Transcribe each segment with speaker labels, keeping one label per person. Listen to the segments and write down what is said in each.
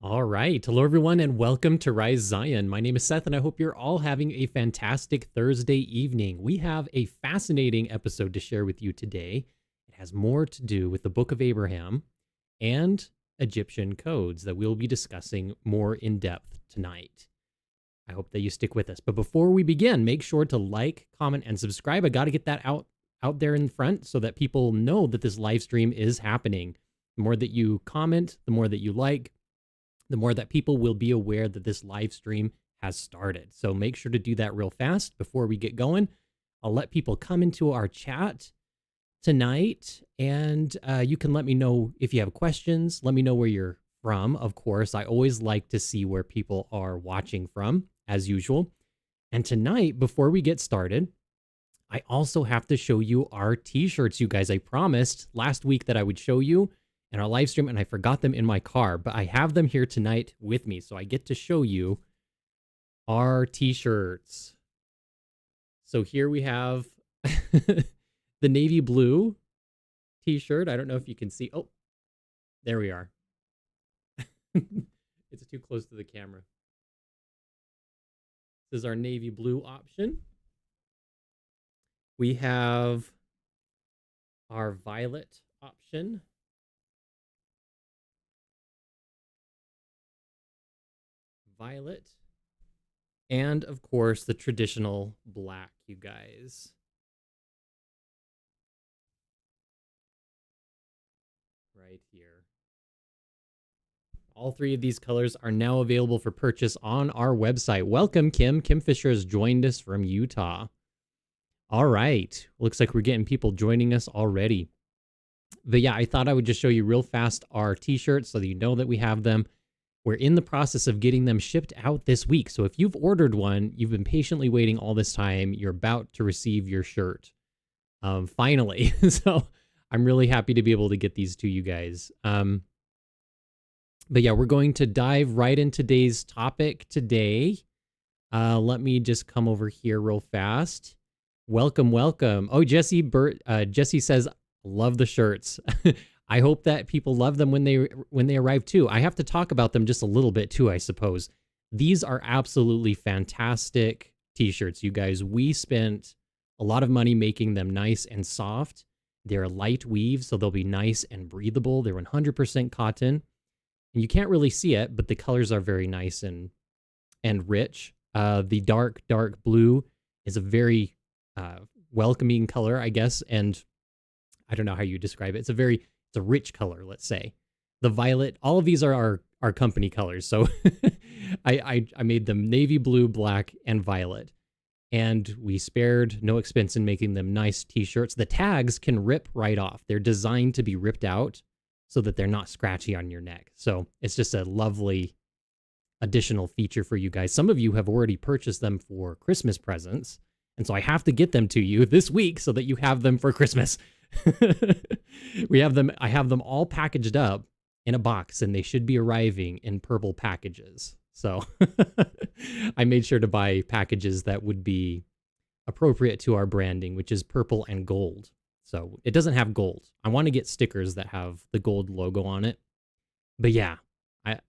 Speaker 1: All right. Hello, everyone, and welcome to Rise Zion. My name is Seth, and I hope you're all having a fantastic Thursday evening. We have a fascinating episode to share with you today. It has more to do with the Book of Abraham and Egyptian codes that we'll be discussing more in depth tonight. I hope that you stick with us. But before we begin, make sure to like, comment, and subscribe. I got to get that out there in front so that people know that this live stream is happening. The more that you comment, the more that you like, the more that people will be aware that this live stream has started. So make sure to do that real fast before we get going. I'll let people come into our chat tonight, and you can let me know if you have questions. Let me know where you're from. Of course, I always like to see where people are watching from, as usual. And tonight, before we get started, I also have to show you our t-shirts, you guys. I promised last week that I would show you in our live stream, and I forgot them in my car, but I have them here tonight with me, so I get to show you our t-shirts. So here we have the navy blue t-shirt. I don't know if you can see. Oh, there we are. It's too close to the camera. This is our navy blue option. We have our violet option. Violet, and of course the traditional black, you guys. Right here. All three of these colors are now available for purchase on our website. Welcome, Kim. Kim Fisher has joined us from Utah. All right. Looks like we're getting people joining us already. But yeah, I thought I would just show you real fast our t-shirts so that you know that we have them. We're in the process of getting them shipped out this week. So if you've ordered one, you've been patiently waiting all this time, you're about to receive your shirt. Finally. So I'm really happy to be able to get these to you guys. But yeah, we're going to dive right into today's topic today. Let me just come over here real fast. Welcome, welcome. Oh, Jesse says, love the shirts. I hope that people love them when they arrive too. I have to talk about them just a little bit too, I suppose. These are absolutely fantastic t-shirts, you guys. We spent a lot of money making them nice and soft. They're light weave, so they'll be nice and breathable. They're 100% cotton. And you can't really see it, but the colors are very nice and rich. The dark blue is a very welcoming color, I guess, and I don't know how you describe it. It's a rich color, let's say. The violet, all of these are our company colors. So I made them navy blue, black, and violet. And we spared no expense in making them nice t-shirts. The tags can rip right off. They're designed to be ripped out so that they're not scratchy on your neck. So it's just a lovely additional feature for you guys. Some of you have already purchased them for Christmas presents. And so I have to get them to you this week so that you have them for Christmas. I have them all packaged up in a box, and they should be arriving in purple packages. So I made sure to buy packages that would be appropriate to our branding, which is purple and gold. So it doesn't have gold. I want to get stickers that have the gold logo on it. But yeah,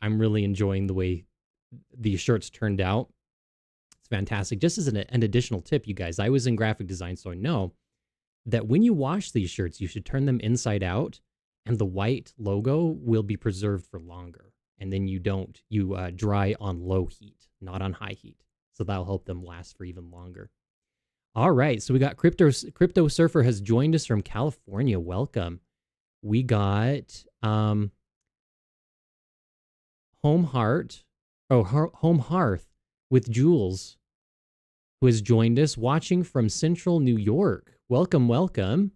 Speaker 1: I'm really enjoying the way these shirts turned out. It's fantastic. Just as an additional tip, you guys, I was in graphic design, so I know that when you wash these shirts, you should turn them inside out, and the white logo will be preserved for longer. And then you dry on low heat, not on high heat. So that'll help them last for even longer. All right, so we got Crypto Surfer has joined us from California. Welcome. We got Home Hearth with Jules, who has joined us watching from Central New York. Welcome, welcome.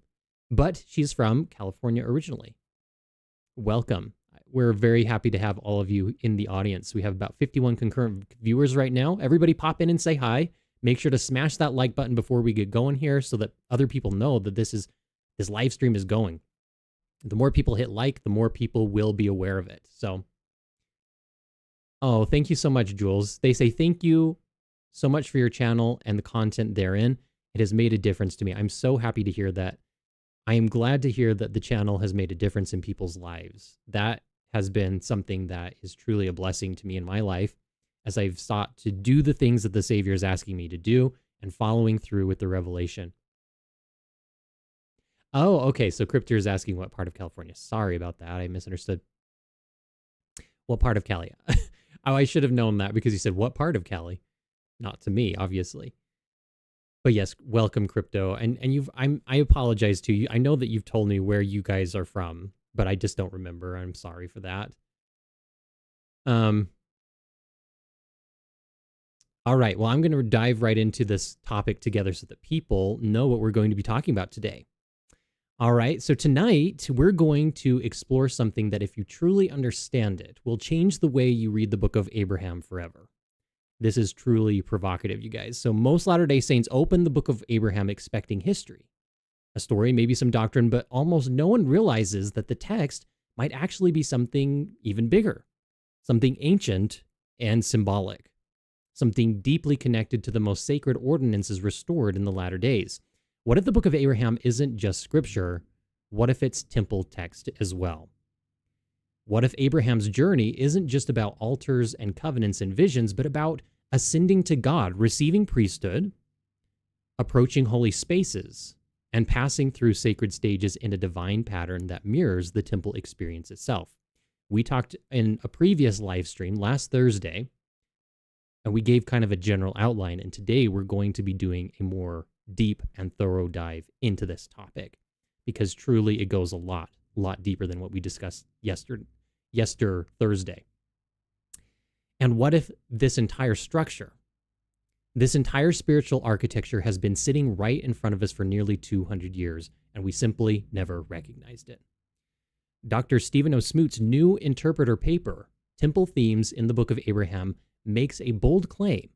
Speaker 1: But she's from California originally. Welcome. We're very happy to have all of you in the audience. We have about 51 concurrent viewers right now. Everybody pop in and say hi. Make sure to smash that like button before we get going here so that other people know that this live stream is going. The more people hit like, the more people will be aware of it. So, oh, thank you so much, Jules. They say thank you so much for your channel and the content therein. It has made a difference to me. I'm so happy to hear that. I am glad to hear that the channel has made a difference in people's lives. That has been something that is truly a blessing to me in my life as I've sought to do the things that the Savior is asking me to do and following through with the revelation. Oh, okay. So Cryptor is asking what part of California. Sorry about that. I misunderstood. What part of Cali? Oh, I should have known that because you said what part of Cali? Not to me, obviously. But yes, welcome, Crypto. And I apologize to you. I know that you've told me where you guys are from, but I just don't remember. I'm sorry for that. All right. Well, I'm going to dive right into this topic together so that people know what we're going to be talking about today. All right. So tonight we're going to explore something that, if you truly understand it, will change the way you read the book of Abraham forever. This is truly provocative, you guys. So most Latter-day Saints open the book of Abraham expecting history, a story, maybe some doctrine, but almost no one realizes that the text might actually be something even bigger, something ancient and symbolic, something deeply connected to the most sacred ordinances restored in the latter days. What if the book of Abraham isn't just scripture? What if it's temple text as well? What if Abraham's journey isn't just about altars and covenants and visions, but about ascending to God, receiving priesthood, approaching holy spaces, and passing through sacred stages in a divine pattern that mirrors the temple experience itself? We talked in a previous live stream last Thursday, and we gave kind of a general outline, and today we're going to be doing a more deep and thorough dive into this topic, because truly it goes a lot deeper than what we discussed yester Thursday. And what if this entire structure, this entire spiritual architecture has been sitting right in front of us for nearly 200 years, and we simply never recognized it? Dr. Stephen O. Smoot's new interpreter paper, Temple Themes in the Book of Abraham, makes a bold claim,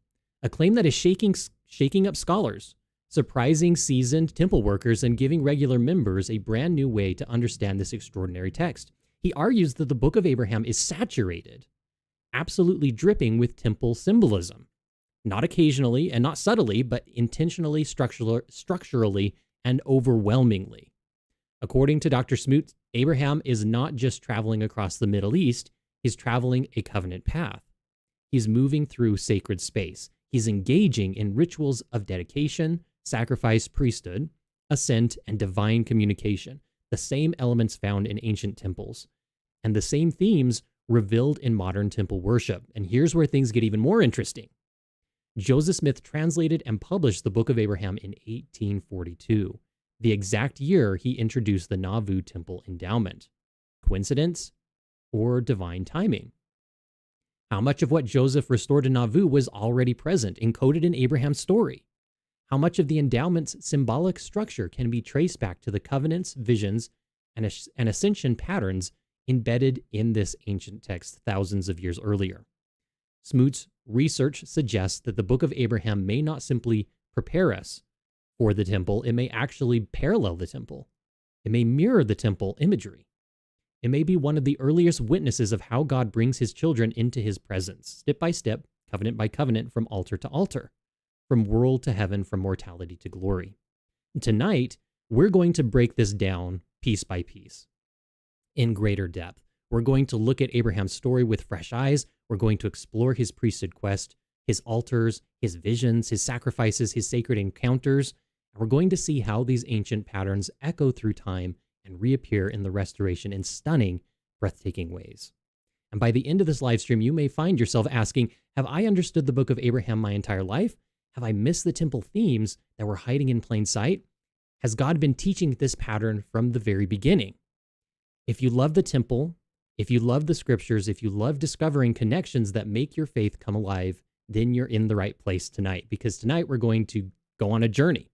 Speaker 1: a claim that is shaking up scholars, surprising seasoned temple workers, and giving regular members a brand new way to understand this extraordinary text. He argues that the Book of Abraham is saturated, absolutely dripping with temple symbolism, not occasionally and not subtly, but intentionally, structurally, and overwhelmingly. According to Dr. Smoot, Abraham is not just traveling across the Middle East, he's traveling a covenant path. He's moving through sacred space. He's engaging in rituals of dedication, sacrifice, priesthood, ascent, and divine communication, the same elements found in ancient temples, and the same themes revealed in modern temple worship. And here's where things get even more interesting. Joseph Smith translated and published the Book of Abraham in 1842, the exact year he introduced the Nauvoo Temple Endowment. Coincidence or divine timing? How much of what Joseph restored in Nauvoo was already present, encoded in Abraham's story? How much of the endowment's symbolic structure can be traced back to the covenants, visions, and ascension patterns embedded in this ancient text thousands of years earlier? Smoot's research suggests that the Book of Abraham may not simply prepare us for the temple, it may actually parallel the temple. It may mirror the temple imagery. It may be one of the earliest witnesses of how God brings his children into his presence, step by step, covenant by covenant, from altar to altar, from world to heaven, from mortality to glory. And tonight, we're going to break this down piece by piece in greater depth. We're going to look at Abraham's story with fresh eyes. We're going to explore his priesthood quest, his altars, his visions, his sacrifices, his sacred encounters. And we're going to see how these ancient patterns echo through time and reappear in the restoration in stunning, breathtaking ways. And by the end of this live stream, you may find yourself asking, have I understood the Book of Abraham my entire life? Have I missed the temple themes that were hiding in plain sight? Has God been teaching this pattern from the very beginning? If you love the temple, if you love the scriptures, if you love discovering connections that make your faith come alive, then you're in the right place tonight, because tonight we're going to go on a journey,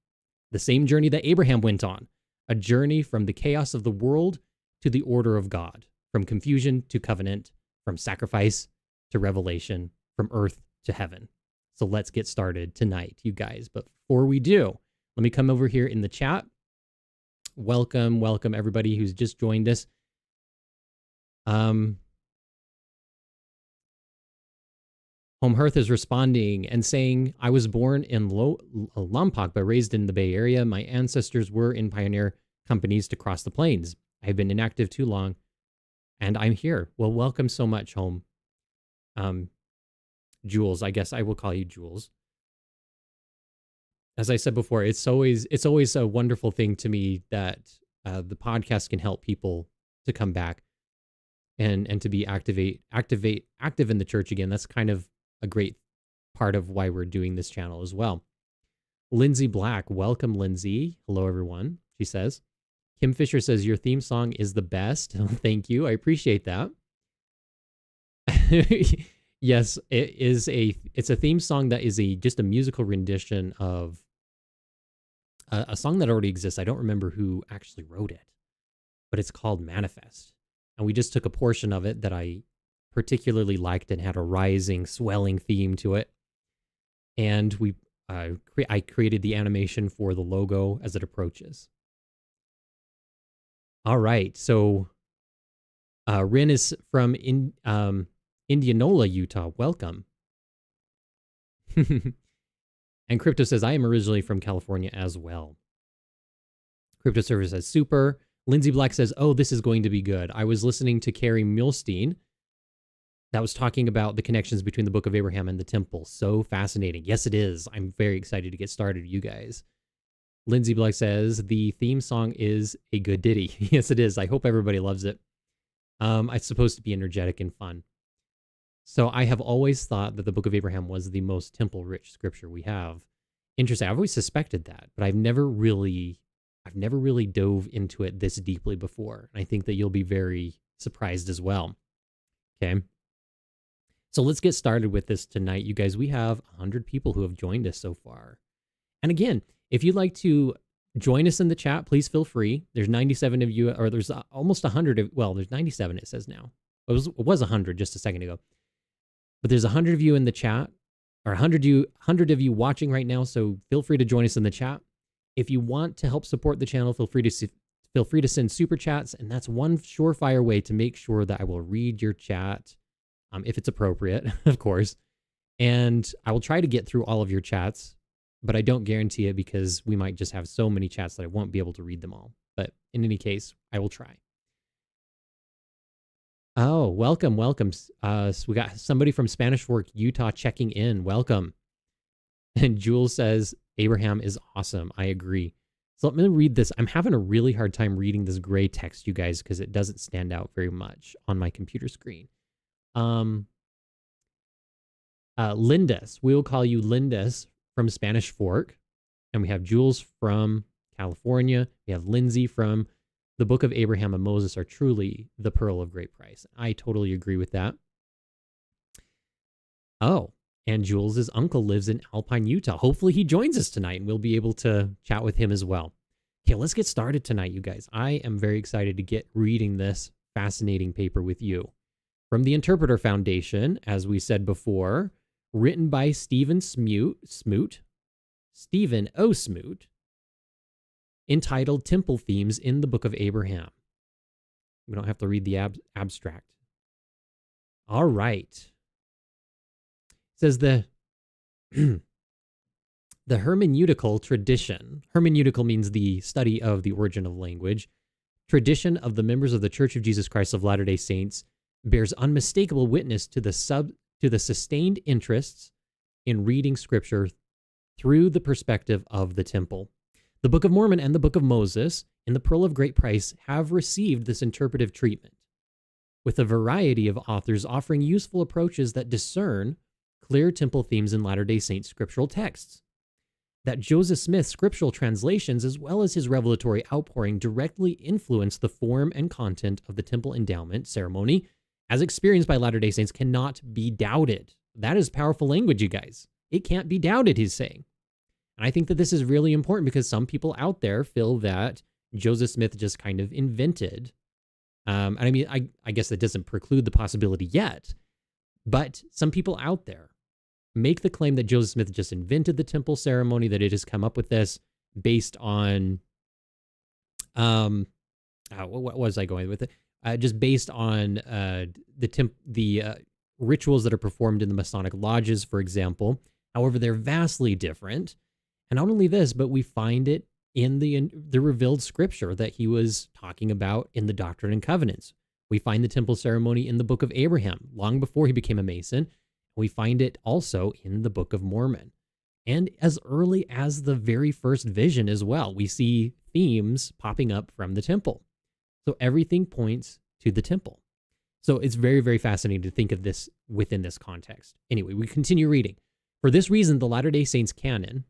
Speaker 1: the same journey that Abraham went on, a journey from the chaos of the world to the order of God, from confusion to covenant, from sacrifice to revelation, from earth to heaven. So let's get started tonight, you guys. But before we do, let me come over here in the chat. Welcome everybody who's just joined us. Home Hearth is responding and saying, I was born in Lompoc, but raised in the Bay Area. My ancestors were in pioneer companies to cross the plains. I have been inactive too long And I'm here. Well, welcome so much home. Jules, I guess I will call you Jules. As I said before, it's always a wonderful thing to me that the podcast can help people to come back and to be active in the church again. That's kind of a great part of why we're doing this channel as well. Lindsay Black, welcome, Lindsay. Hello, everyone. She says, Kim Fisher says, your theme song is the best. Thank you. I appreciate that. Yes, it's a theme song that is just a musical rendition of a song that already exists. I don't remember who actually wrote it, but it's called Manifest. And we just took a portion of it that I particularly liked and had a rising, swelling theme to it. And I created the animation for the logo as it approaches. All right, so Rin is from Indianola, Utah. Welcome. And Crypto says, I am originally from California as well. Crypto Server says, super. Lindsay Black says, oh, this is going to be good. I was listening to Carrie Milstein that was talking about the connections between the Book of Abraham and the temple. So fascinating. Yes, it is. I'm very excited to get started, you guys. Lindsay Black says, the theme song is a good ditty. Yes, it is. I hope everybody loves it. It's supposed to be energetic and fun. So I have always thought that the Book of Abraham was the most temple-rich scripture we have. Interesting. I've always suspected that, but I've never really dove into it this deeply before. And I think that you'll be very surprised as well. Okay. So let's get started with this tonight. You guys, we have 100 people who have joined us so far. And again, if you'd like to join us in the chat, please feel free. There's 97 of you, or there's almost 100 well, there's 97 it says now. It was 100 just a second ago. But there's 100 of you in the chat, or 100 of you watching right now, so feel free to join us in the chat. If you want to help support the channel, feel free to send super chats, and that's one surefire way to make sure that I will read your chat, if it's appropriate, of course. And I will try to get through all of your chats, but I don't guarantee it because we might just have so many chats that I won't be able to read them all. But in any case, I will try. Oh, welcome. So we got somebody from Spanish Fork, Utah checking in. Welcome. And Jules says, Abraham is awesome. I agree. So let me read this. I'm having a really hard time reading this gray text, you guys, because it doesn't stand out very much on my computer screen. Lindis, we will call you Lindis from Spanish Fork. And we have Jules from California. We have Lindsay from the Book of Abraham and Moses are truly the pearl of great price. I totally agree with that. Oh, and Jules' uncle lives in Alpine, Utah. Hopefully he joins us tonight and we'll be able to chat with him as well. Okay, let's get started tonight, you guys. I am very excited to get reading this fascinating paper with you. From the Interpreter Foundation, as we said before, written by Stephen Smoot, Stephen O. Smoot, entitled Temple Themes in the Book of Abraham. We don't have to read the abstract. All right. It says the hermeneutical tradition. Hermeneutical means the study of the origin of language. Tradition of the members of the Church of Jesus Christ of Latter-day Saints bears unmistakable witness to the sustained interests in reading Scripture through the perspective of the temple. The Book of Mormon and the Book of Moses in the Pearl of Great Price have received this interpretive treatment, with a variety of authors offering useful approaches that discern clear temple themes in Latter-day Saint scriptural texts. That Joseph Smith's scriptural translations, as well as his revelatory outpouring, directly influence the form and content of the temple endowment ceremony, as experienced by Latter-day Saints, cannot be doubted. That is powerful language, you guys. It can't be doubted, he's saying. And I think that this is really important because some people out there feel that Joseph Smith just kind of invented. And I mean, I guess that doesn't preclude the possibility yet, but some people out there make the claim that Joseph Smith just invented the temple ceremony, that it has come up with this based on, what was I going with it? Just based on the rituals that are performed in the Masonic lodges, for example. However, they're vastly different. And not only this, but we find it in the revealed scripture that he was talking about in the Doctrine and Covenants. We find the temple ceremony in the Book of Abraham, long before he became a Mason. We find it also in the Book of Mormon. And as early as the very first vision as well, we see themes popping up from the temple. So everything points to the temple. So it's very, very fascinating to think of this within this context. Anyway, we continue reading. For this reason, the Latter-day Saint canon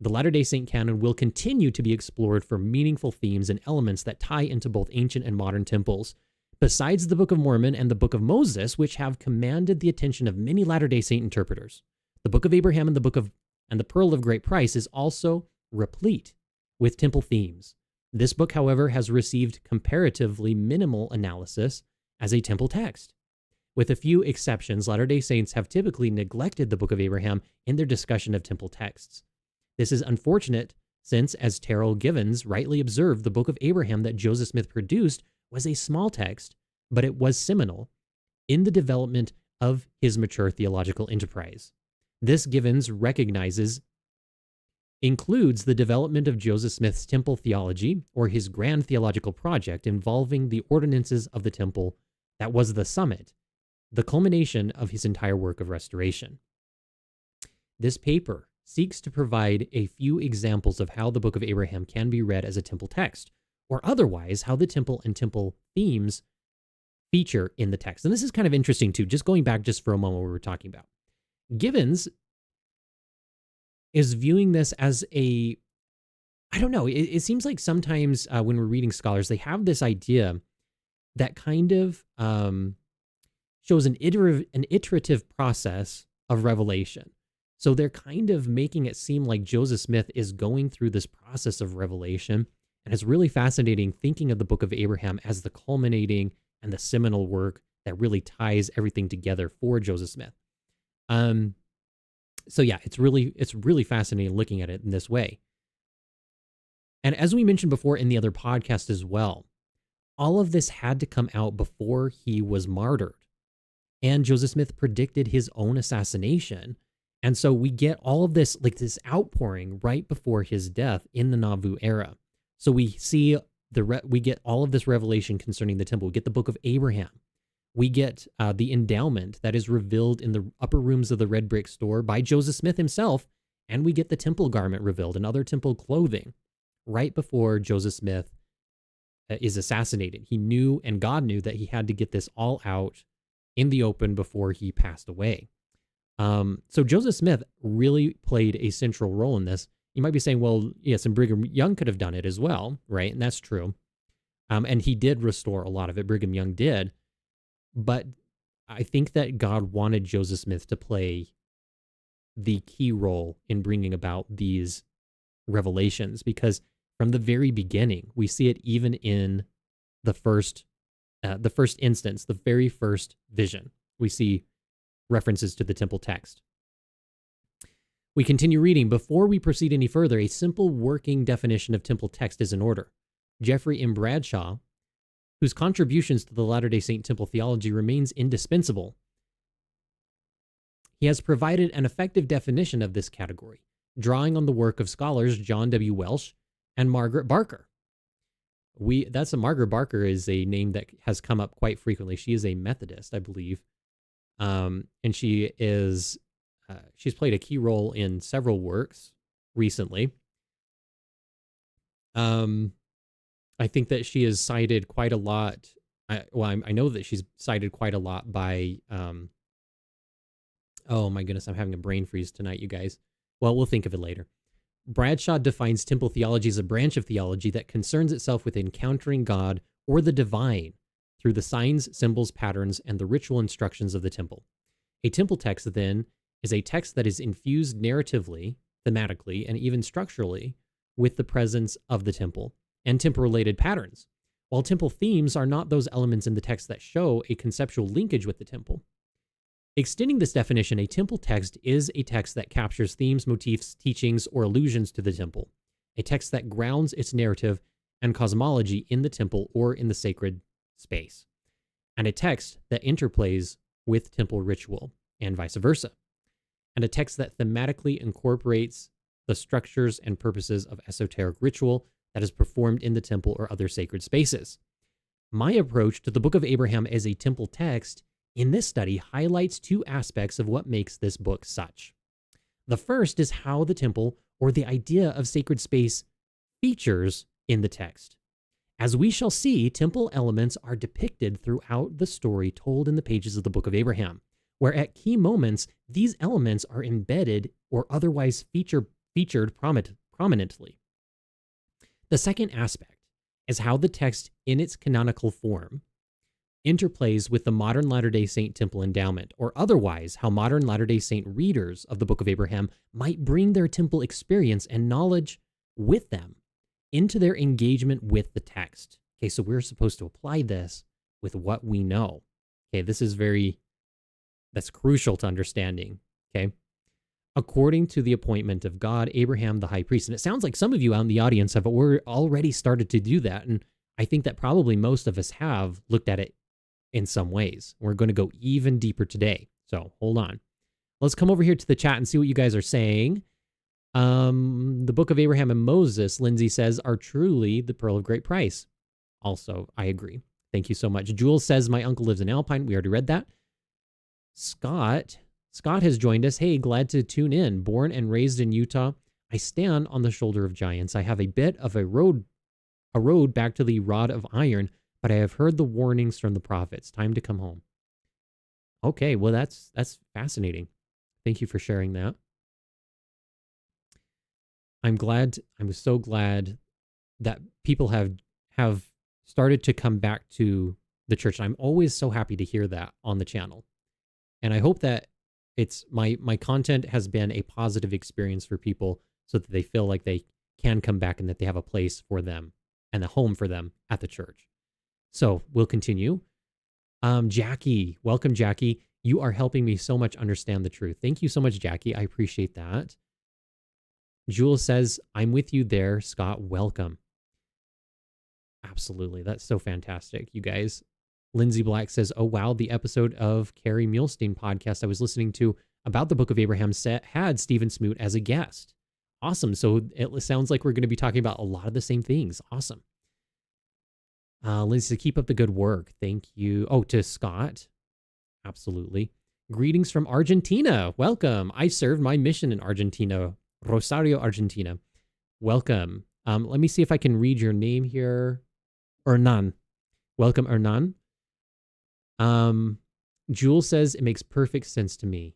Speaker 1: will continue to be explored for meaningful themes and elements that tie into both ancient and modern temples. Besides the Book of Mormon and the Book of Moses, which have commanded the attention of many Latter-day Saint interpreters, the Book of Abraham and the Pearl of Great Price is also replete with temple themes. This book, however, has received comparatively minimal analysis as a temple text. With a few exceptions, Latter-day Saints have typically neglected the Book of Abraham in their discussion of temple texts. This is unfortunate since, as Terrell Givens rightly observed, the Book of Abraham that Joseph Smith produced was a small text, but it was seminal in the development of his mature theological enterprise. This, Givens recognizes, includes the development of Joseph Smith's temple theology, or his grand theological project involving the ordinances of the temple that was the summit, the culmination of his entire work of restoration. This paper seeks to provide a few examples of how the Book of Abraham can be read as a temple text, or otherwise how the temple and temple themes feature in the text. And this is kind of interesting too, just going back just for a moment what we were talking about. Givens is viewing this as I don't know, it seems like sometimes when we're reading scholars, they have this idea that kind of shows an iterative process of revelation. So they're kind of making it seem like Joseph Smith is going through this process of revelation. And it's really fascinating thinking of the Book of Abraham as the culminating and the seminal work that really ties everything together for Joseph Smith. So yeah, it's really fascinating looking at it in this way. And as we mentioned before in the other podcast as well, all of this had to come out before he was martyred. And Joseph Smith predicted his own assassination. And so we get all of this, like this outpouring right before his death in the Nauvoo era. So we see we get all of this revelation concerning the temple. We get the Book of Abraham. We get the endowment that is revealed in the upper rooms of the red brick store by Joseph Smith himself. And we get the temple garment revealed and other temple clothing right before Joseph Smith is assassinated. He knew, and God knew, that he had to get this all out in the open before he passed away. So Joseph Smith really played a central role in this. You might be saying, well, yes, and Brigham Young could have done it as well, right? And that's true. And he did restore a lot of it. Brigham Young did. But I think that God wanted Joseph Smith to play the key role in bringing about these revelations, because from the very beginning, we see it even in the first instance, the very first vision. We see references to the temple text. We continue reading. Before we proceed any further, a simple working definition of temple text is in order. Jeffrey M. Bradshaw, whose contributions to the Latter-day Saint temple theology remains indispensable, he has provided an effective definition of this category, drawing on the work of scholars John W. Welsh and Margaret Barker. Margaret Barker is a name that has come up quite frequently. She is a Methodist, I believe. And she's played a key role in several works recently. I think that she is cited quite a lot. I know that she's cited quite a lot by, oh my goodness, I'm having a brain freeze tonight, you guys. Well, we'll think of it later. Bradshaw defines temple theology as a branch of theology that concerns itself with encountering God or the divine through the signs, symbols, patterns, and the ritual instructions of the temple. A temple text, then, is a text that is infused narratively, thematically, and even structurally with the presence of the temple and temple-related patterns, while temple themes are not those elements in the text that show a conceptual linkage with the temple. Extending this definition, a temple text is a text that captures themes, motifs, teachings, or allusions to the temple, a text that grounds its narrative and cosmology in the temple or in the sacred space, and a text that interplays with temple ritual, and vice versa, and a text that thematically incorporates the structures and purposes of esoteric ritual that is performed in the temple or other sacred spaces. My approach to the Book of Abraham as a temple text in this study highlights two aspects of what makes this book such. The first is how the temple, or the idea of sacred space, features in the text. As we shall see, temple elements are depicted throughout the story told in the pages of the Book of Abraham, where at key moments, these elements are embedded or otherwise featured prominently. The second aspect is how the text, in its canonical form, interplays with the modern Latter-day Saint temple endowment, or otherwise how modern Latter-day Saint readers of the Book of Abraham might bring their temple experience and knowledge with them into their engagement with the text. Okay, so we're supposed to apply this with what we know. Okay, that's crucial to understanding. Okay, according to the appointment of God, Abraham the high priest. And it sounds like some of you out in the audience have already started to do that. And I think that probably most of us have looked at it in some ways. We're going to go even deeper today. So hold on. Let's come over here to the chat and see what you guys are saying. The Book of Abraham and Moses, Lindsay says, are truly the pearl of great price. Also, I agree. Thank you so much. Jules says, my uncle lives in Alpine. We already read that. Scott has joined us. Hey, glad to tune in. Born and raised in Utah, I stand on the shoulder of giants. I have a bit of a road back to the rod of iron, but I have heard the warnings from the prophets. Time to come home. Okay, well, that's fascinating. Thank you for sharing that. I'm so glad that people have started to come back to the church. I'm always so happy to hear that on the channel. And I hope that it's my content has been a positive experience for people so that they feel like they can come back and that they have a place for them and a home for them at the church. So we'll continue. Jackie, welcome, Jackie. You are helping me so much understand the truth. Thank you so much, Jackie. I appreciate that. Jules says, I'm with you there, Scott. Welcome. Absolutely. That's so fantastic, you guys. Lindsay Black says, oh, wow, the episode of Carrie Muhlstein podcast I was listening to about the Book of Abraham had Stephen Smoot as a guest. Awesome. So it sounds like we're going to be talking about a lot of the same things. Awesome. Lindsay, keep up the good work. Thank you. Oh, to Scott. Absolutely. Greetings from Argentina. Welcome. I served my mission in Argentina, Rosario, Argentina. Welcome. Let me see if I can read your name here. Hernan. Welcome, Hernan. Jules says, it makes perfect sense to me.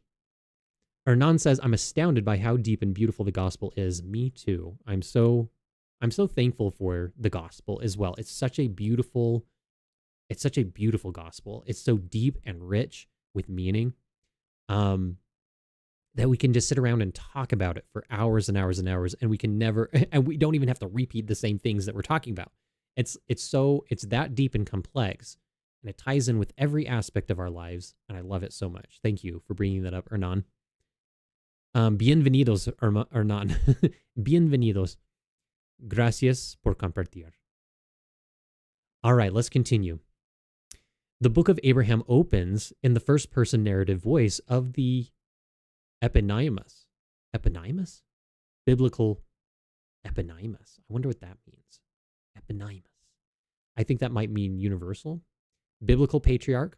Speaker 1: Hernan says, I'm astounded by how deep and beautiful the gospel is. Me too. I'm so thankful for the gospel as well. It's such a beautiful gospel. It's so deep and rich with meaning. That we can just sit around and talk about it for hours and hours and hours, and we don't even have to repeat the same things that we're talking about. It's that deep and complex, and it ties in with every aspect of our lives, and I love it so much. Thank you for bringing that up, Hernan. Bienvenidos, Hernan. Bienvenidos. Gracias por compartir. All right, let's continue. The Book of Abraham opens in the first-person narrative voice of the Eponymus. Eponymus? Biblical eponymus. I wonder what that means. Eponymus. I think that might mean universal. Biblical patriarch.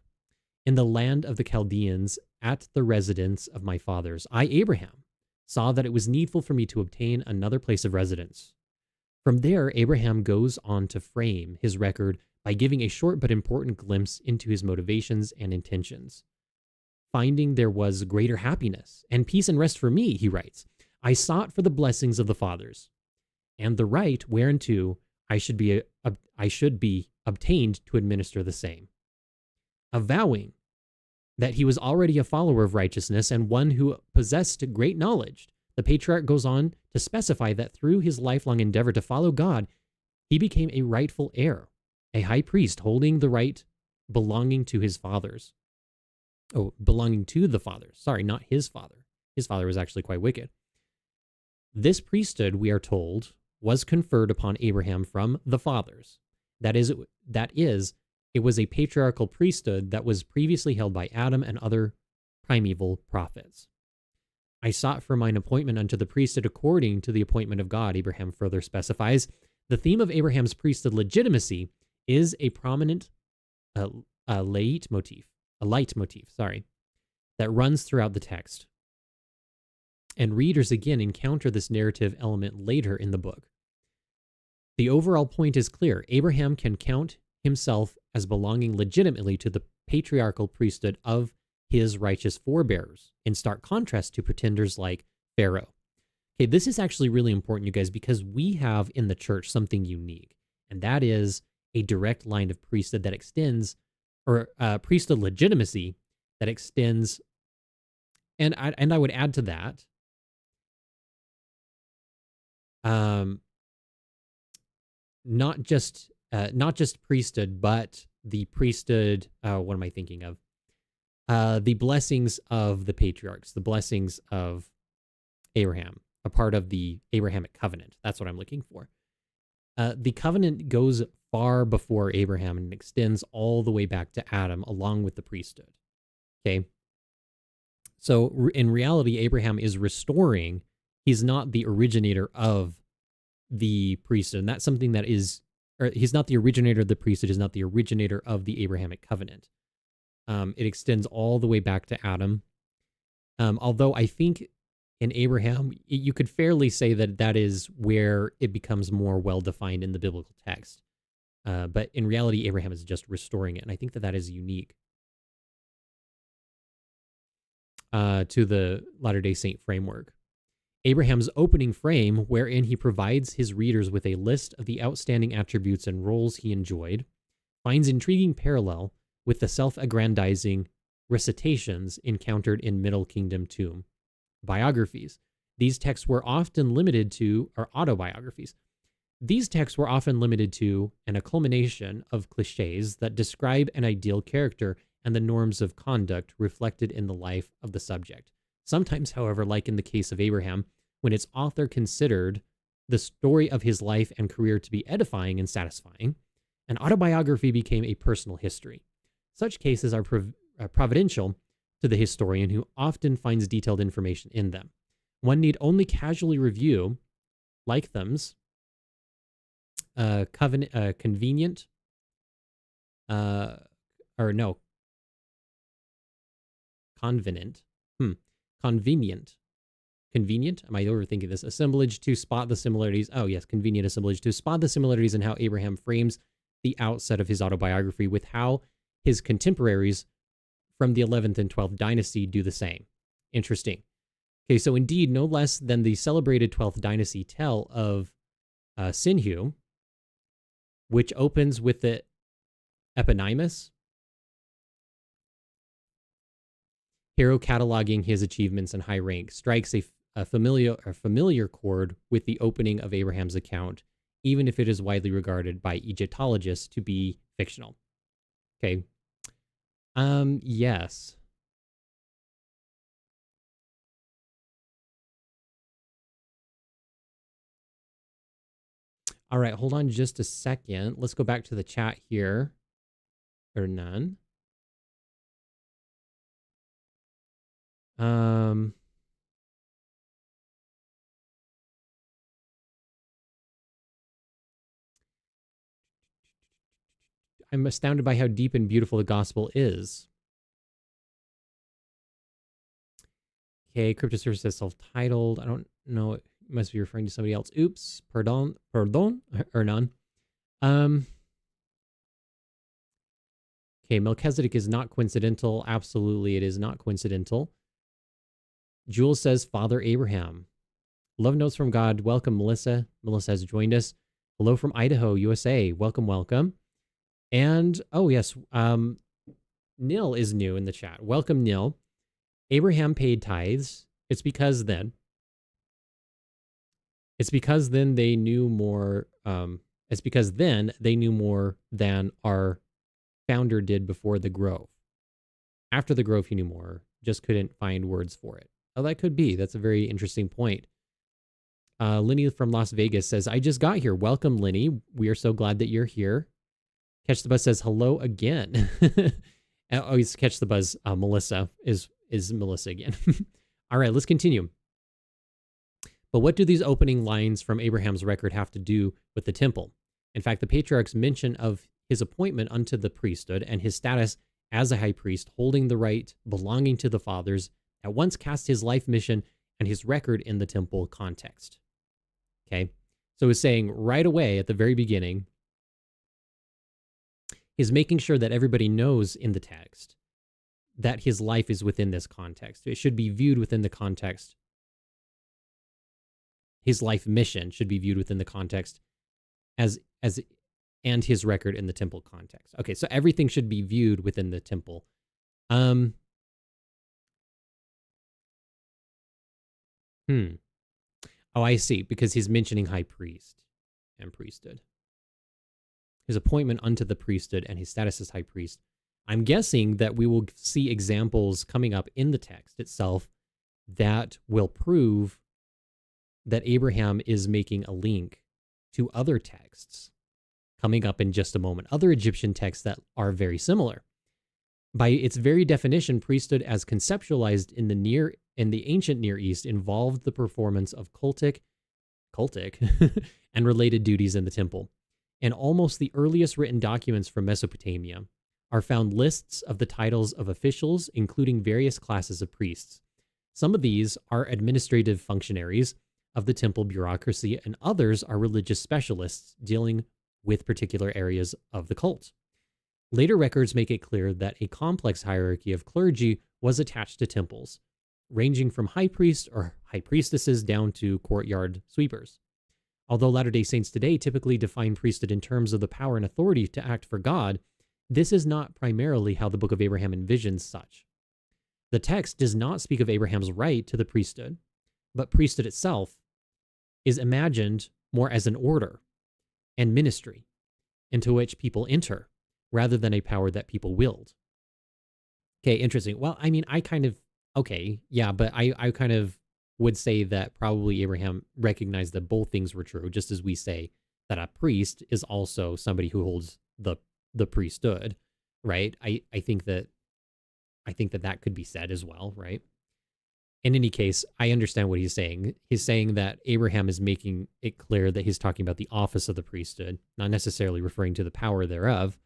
Speaker 1: In the land of the Chaldeans, at the residence of my fathers, I, Abraham, saw that it was needful for me to obtain another place of residence. From there, Abraham goes on to frame his record by giving a short but important glimpse into his motivations and intentions. Finding there was greater happiness and peace and rest for me, he writes, I sought for the blessings of the fathers, and the right whereunto I should be obtained to administer the same. Avowing that he was already a follower of righteousness and one who possessed great knowledge, the patriarch goes on to specify that through his lifelong endeavor to follow God, he became a rightful heir, a high priest holding the right belonging to his fathers. Oh, belonging to the fathers. Sorry, not his father. His father was actually quite wicked. This priesthood, we are told, was conferred upon Abraham from the fathers. That is, it was a patriarchal priesthood that was previously held by Adam and other primeval prophets. I sought for mine appointment unto the priesthood according to the appointment of God, Abraham further specifies. The theme of Abraham's priesthood legitimacy is a prominent leitmotif, sorry, that runs throughout the text. And readers again encounter this narrative element later in the book. The overall point is clear. Abraham can count himself as belonging legitimately to the patriarchal priesthood of his righteous forebears, in stark contrast to pretenders like Pharaoh. Okay, this is actually really important, you guys, because we have in the church something unique, and that is a direct line of priesthood that extends, or priesthood legitimacy that extends, and I would add to that, not just priesthood, but the priesthood. What am I thinking of? The blessings of the patriarchs, the blessings of Abraham, a part of the Abrahamic covenant. That's what I'm looking for. The covenant goes far before Abraham and extends all the way back to Adam, along with the priesthood. Okay. So in reality, Abraham is restoring. He's not the originator of the priesthood. And that's something that is, or he's not the originator of the priesthood, is not the originator of the Abrahamic covenant. It extends all the way back to Adam. Although I think in Abraham, you could fairly say that that is where it becomes more well-defined in the biblical text. But in reality, Abraham is just restoring it. And I think that that is unique to the Latter-day Saint framework. Abraham's opening frame, wherein he provides his readers with a list of the outstanding attributes and roles he enjoyed, finds intriguing parallel with the self-aggrandizing recitations encountered in Middle Kingdom tomb biographies. These texts were often limited to, or autobiographies. These texts were often limited to a culmination of cliches that describe an ideal character and the norms of conduct reflected in the life of the subject. Sometimes, however, like in the case of Abraham, when its author considered the story of his life and career to be edifying and satisfying, an autobiography became a personal history. Such cases are providential to the historian, who often finds detailed information in them. One need only casually review Lytham's convenient, convenient, am I overthinking this? Assemblage to spot the similarities. Oh yes, convenient assemblage to spot the similarities in how Abraham frames the outset of his autobiography with how his contemporaries from the 11th and 12th dynasty do the same. Interesting. Okay, so indeed, no less than the celebrated 12th dynasty tell of Sinhu, which opens with the eponymus, hero cataloging his achievements and high rank, strikes a familiar chord with the opening of Abraham's account, even if it is widely regarded by Egyptologists to be fictional. Okay. Yes. All right, hold on just a second. Let's go back to the chat here. Or none. I'm astounded by how deep and beautiful the gospel is. Okay, Cryptoservice says self-titled. I don't know. It must be referring to somebody else. Oops. Pardon, or none. Okay, Melchizedek is not coincidental. Absolutely, it is not coincidental. Jules says, Father Abraham. Love notes from God. Welcome, Melissa. Melissa has joined us. Hello from Idaho, USA. Welcome, welcome. And, oh, yes, Nil is new in the chat. Welcome, Nil. Abraham paid tithes. It's because then they knew more. It's because then they knew more than our founder did before the Grove. After the Grove, he knew more. Just couldn't find words for it. Oh, that could be. That's a very interesting point. Linny from Las Vegas says, I just got here. Welcome, Linny. We are so glad that you're here. Catch the Buzz says, hello again. Always Catch the Buzz. Melissa is Melissa again. All right, let's continue. But what do these opening lines from Abraham's record have to do with the temple? In fact, the patriarch's mention of his appointment unto the priesthood and his status as a high priest, holding the right belonging to the fathers, at once cast his life mission and his record in the temple context. Okay, so it's saying right away at the very beginning, is making sure that everybody knows in the text that his life is within this context. It should be viewed within the context. His life mission should be viewed within the context as and his record in the temple context. Okay, so everything should be viewed within the temple. Oh, I see, because he's mentioning high priest and priesthood. His appointment unto the priesthood and his status as high priest. I'm guessing that we will see examples coming up in the text itself that will prove that Abraham is making a link to other texts coming up in just a moment, other Egyptian texts that are very similar. By its very definition, priesthood as conceptualized in the ancient Near East involved the performance of cultic and related duties in the temple. In almost the earliest written documents from Mesopotamia are found lists of the titles of officials, including various classes of priests. Some of these are administrative functionaries of the temple bureaucracy, and others are religious specialists dealing with particular areas of the cult. Later records make it clear that a complex hierarchy of clergy was attached to temples, ranging from high priests or high priestesses down to courtyard sweepers. Although Latter-day Saints today typically define priesthood in terms of the power and authority to act for God, this is not primarily how the Book of Abraham envisions such. The text does not speak of Abraham's right to the priesthood, but priesthood itself is imagined more as an order and ministry into which people enter, rather than a power that people wield. Okay, interesting. Well, I mean, but I kind of would say that probably Abraham recognized that both things were true, just as we say that a priest is also somebody who holds the priesthood, right? I think that could be said as well, right? In any case, I understand what he's saying. He's saying that Abraham is making it clear that he's talking about the office of the priesthood, not necessarily referring to the power thereof,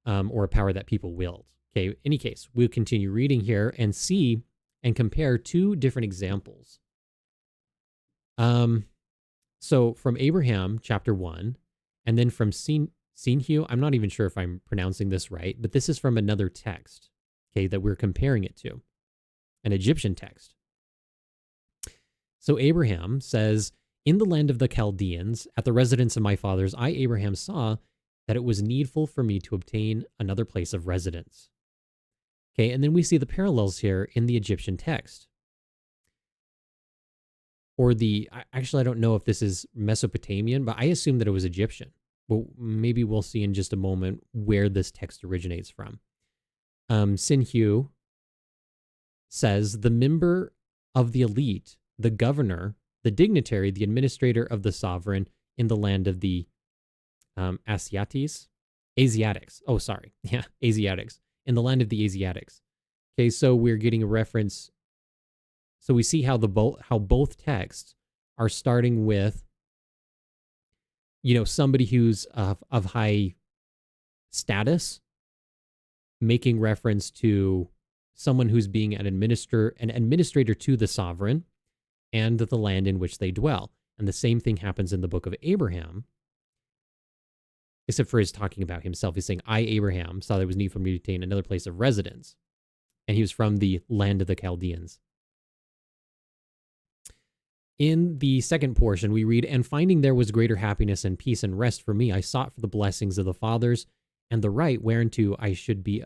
Speaker 1: or a power that people wield. Okay, in any case, we'll continue reading here and see and compare two different examples. So from Abraham, chapter 1, and then from Sinhu, I'm not even sure if I'm pronouncing this right, but this is from another text, okay, that we're comparing it to, an Egyptian text. So Abraham says, "In the land of the Chaldeans, at the residence of my fathers, I, Abraham, saw that it was needful for me to obtain another place of residence." Okay, and then we see the parallels here in the Egyptian text. Actually, I don't know if this is Mesopotamian, but I assume that it was Egyptian. Well, maybe we'll see in just a moment where this text originates from. Sinhu says, "The member of the elite, the governor, the dignitary, the administrator of the sovereign in the land of the Asiatics. Oh, sorry. Yeah, Asiatics. In the land of the Asiatics." Okay, so we're getting a reference. So we see how both texts are starting with, somebody who's of high status, making reference to someone who's being an administrator to the sovereign and the land in which they dwell. And the same thing happens in the book of Abraham, except for his talking about himself. He's saying, "I, Abraham, saw that it was need for me to obtain another place of residence." And he was from the land of the Chaldeans. In the second portion, we read, "And finding there was greater happiness and peace and rest for me, I sought for the blessings of the fathers and the right whereunto I should be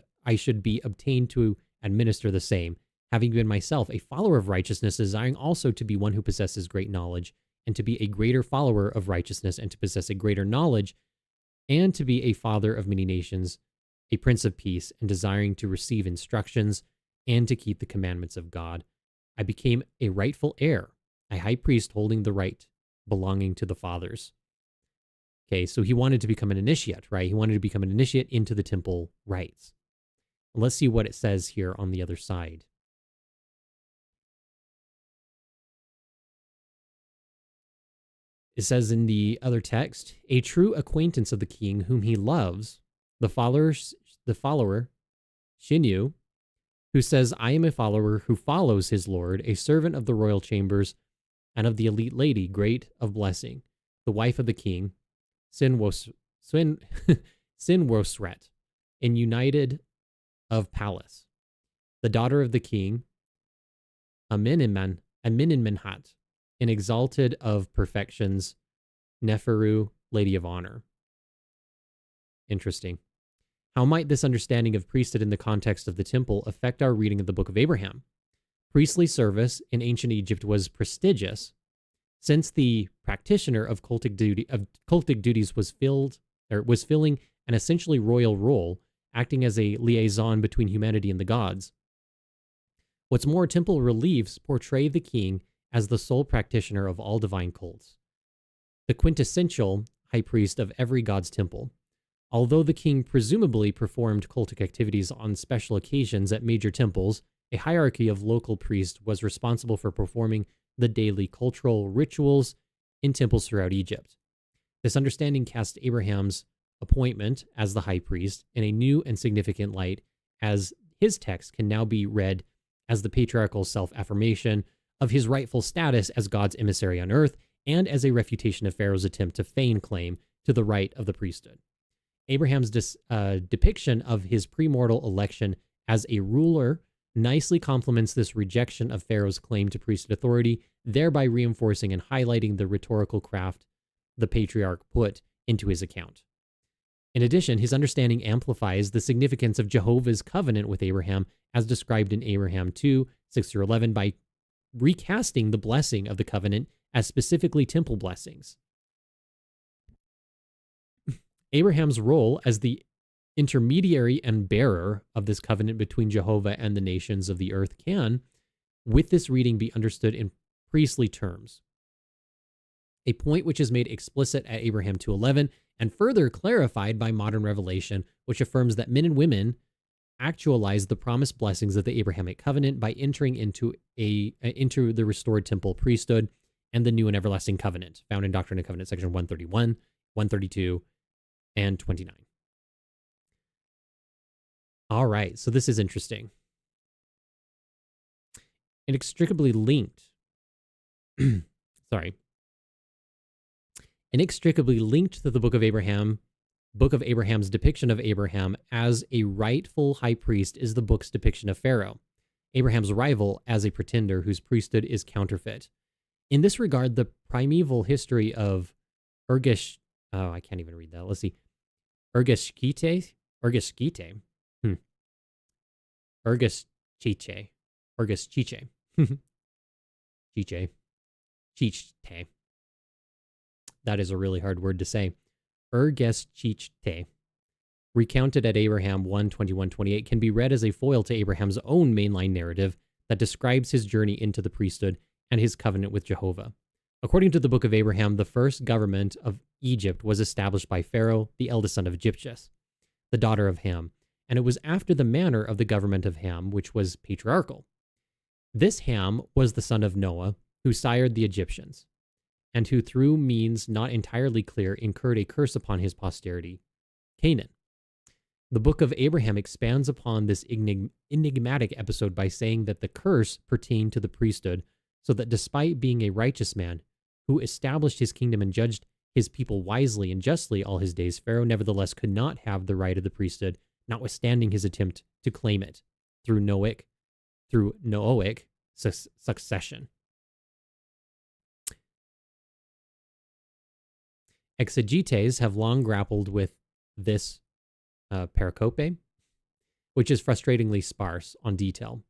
Speaker 1: obtained to administer the same, having been myself a follower of righteousness, desiring also to be one who possesses great knowledge, and to be a greater follower of righteousness, and to possess a greater knowledge, and to be a father of many nations, a prince of peace, and desiring to receive instructions and to keep the commandments of God. I became a rightful heir, a high priest holding the right belonging to the fathers." Okay, so he wanted to become an initiate, right? He wanted to become an initiate into the temple rites. Let's see what it says here on the other side. It says in the other text, "A true acquaintance of the king whom he loves The follower, Shinyu, who says, I am a follower who follows his lord, a servant of the royal chambers, and of the elite lady, great of blessing, the wife of the king, Sinwosret, in united of palace, the daughter of the king, Amininmenhat, in exalted of perfections, Neferu, lady of honor. Interesting. How might this understanding of priesthood in the context of the temple affect our reading of the Book of Abraham? Priestly service in ancient Egypt was prestigious, since the practitioner of cultic duties was filling an essentially royal role, acting as a liaison between humanity and the gods. What's more, temple reliefs portray the king as the sole practitioner of all divine cults, the quintessential high priest of every god's temple. Although the king presumably performed cultic activities on special occasions at major temples, a hierarchy of local priests was responsible for performing the daily cultural rituals in temples throughout Egypt. This understanding cast Abraham's appointment as the high priest in a new and significant light, as his text can now be read as the patriarchal self-affirmation of his rightful status as God's emissary on earth, and as a refutation of Pharaoh's attempt to feign claim to the right of the priesthood. Abraham's depiction of his premortal election as a ruler nicely complements this rejection of Pharaoh's claim to priesthood authority, thereby reinforcing and highlighting the rhetorical craft the patriarch put into his account. In addition, his understanding amplifies the significance of Jehovah's covenant with Abraham as described in Abraham 2, 6-11 by recasting the blessing of the covenant as specifically temple blessings. Abraham's role as the intermediary and bearer of this covenant between Jehovah and the nations of the earth can, with this reading, be understood in priestly terms. A point which is made explicit at Abraham 2:11 and further clarified by modern revelation, which affirms that men and women actualize the promised blessings of the Abrahamic covenant by entering into the restored temple priesthood and the new and everlasting covenant, found in Doctrine and Covenants, section 131, 132, and 29. All right, so this is interesting. Inextricably linked to the Book of Abraham's depiction of Abraham as a rightful high priest is the book's depiction of Pharaoh, Abraham's rival as a pretender whose priesthood is counterfeit. In this regard, the primeval history of Urgeshkite, that is a really hard word to say. Urgeshkite, recounted at Abraham 1:21-28, can be read as a foil to Abraham's own mainline narrative that describes his journey into the priesthood and his covenant with Jehovah. According to the Book of Abraham, the first government of Egypt was established by Pharaoh, the eldest son of Gyptus, the daughter of Ham, and it was after the manner of the government of Ham, which was patriarchal. This Ham was the son of Noah, who sired the Egyptians, and who through means not entirely clear incurred a curse upon his posterity, Canaan. The Book of Abraham expands upon this enigmatic episode by saying that the curse pertained to the priesthood, so that despite being a righteous man who established his kingdom and judged his people wisely and justly all his days, Pharaoh nevertheless could not have the right of the priesthood, notwithstanding his attempt to claim it through Noahic succession. Exegetes have long grappled with this pericope, which is frustratingly sparse on detail.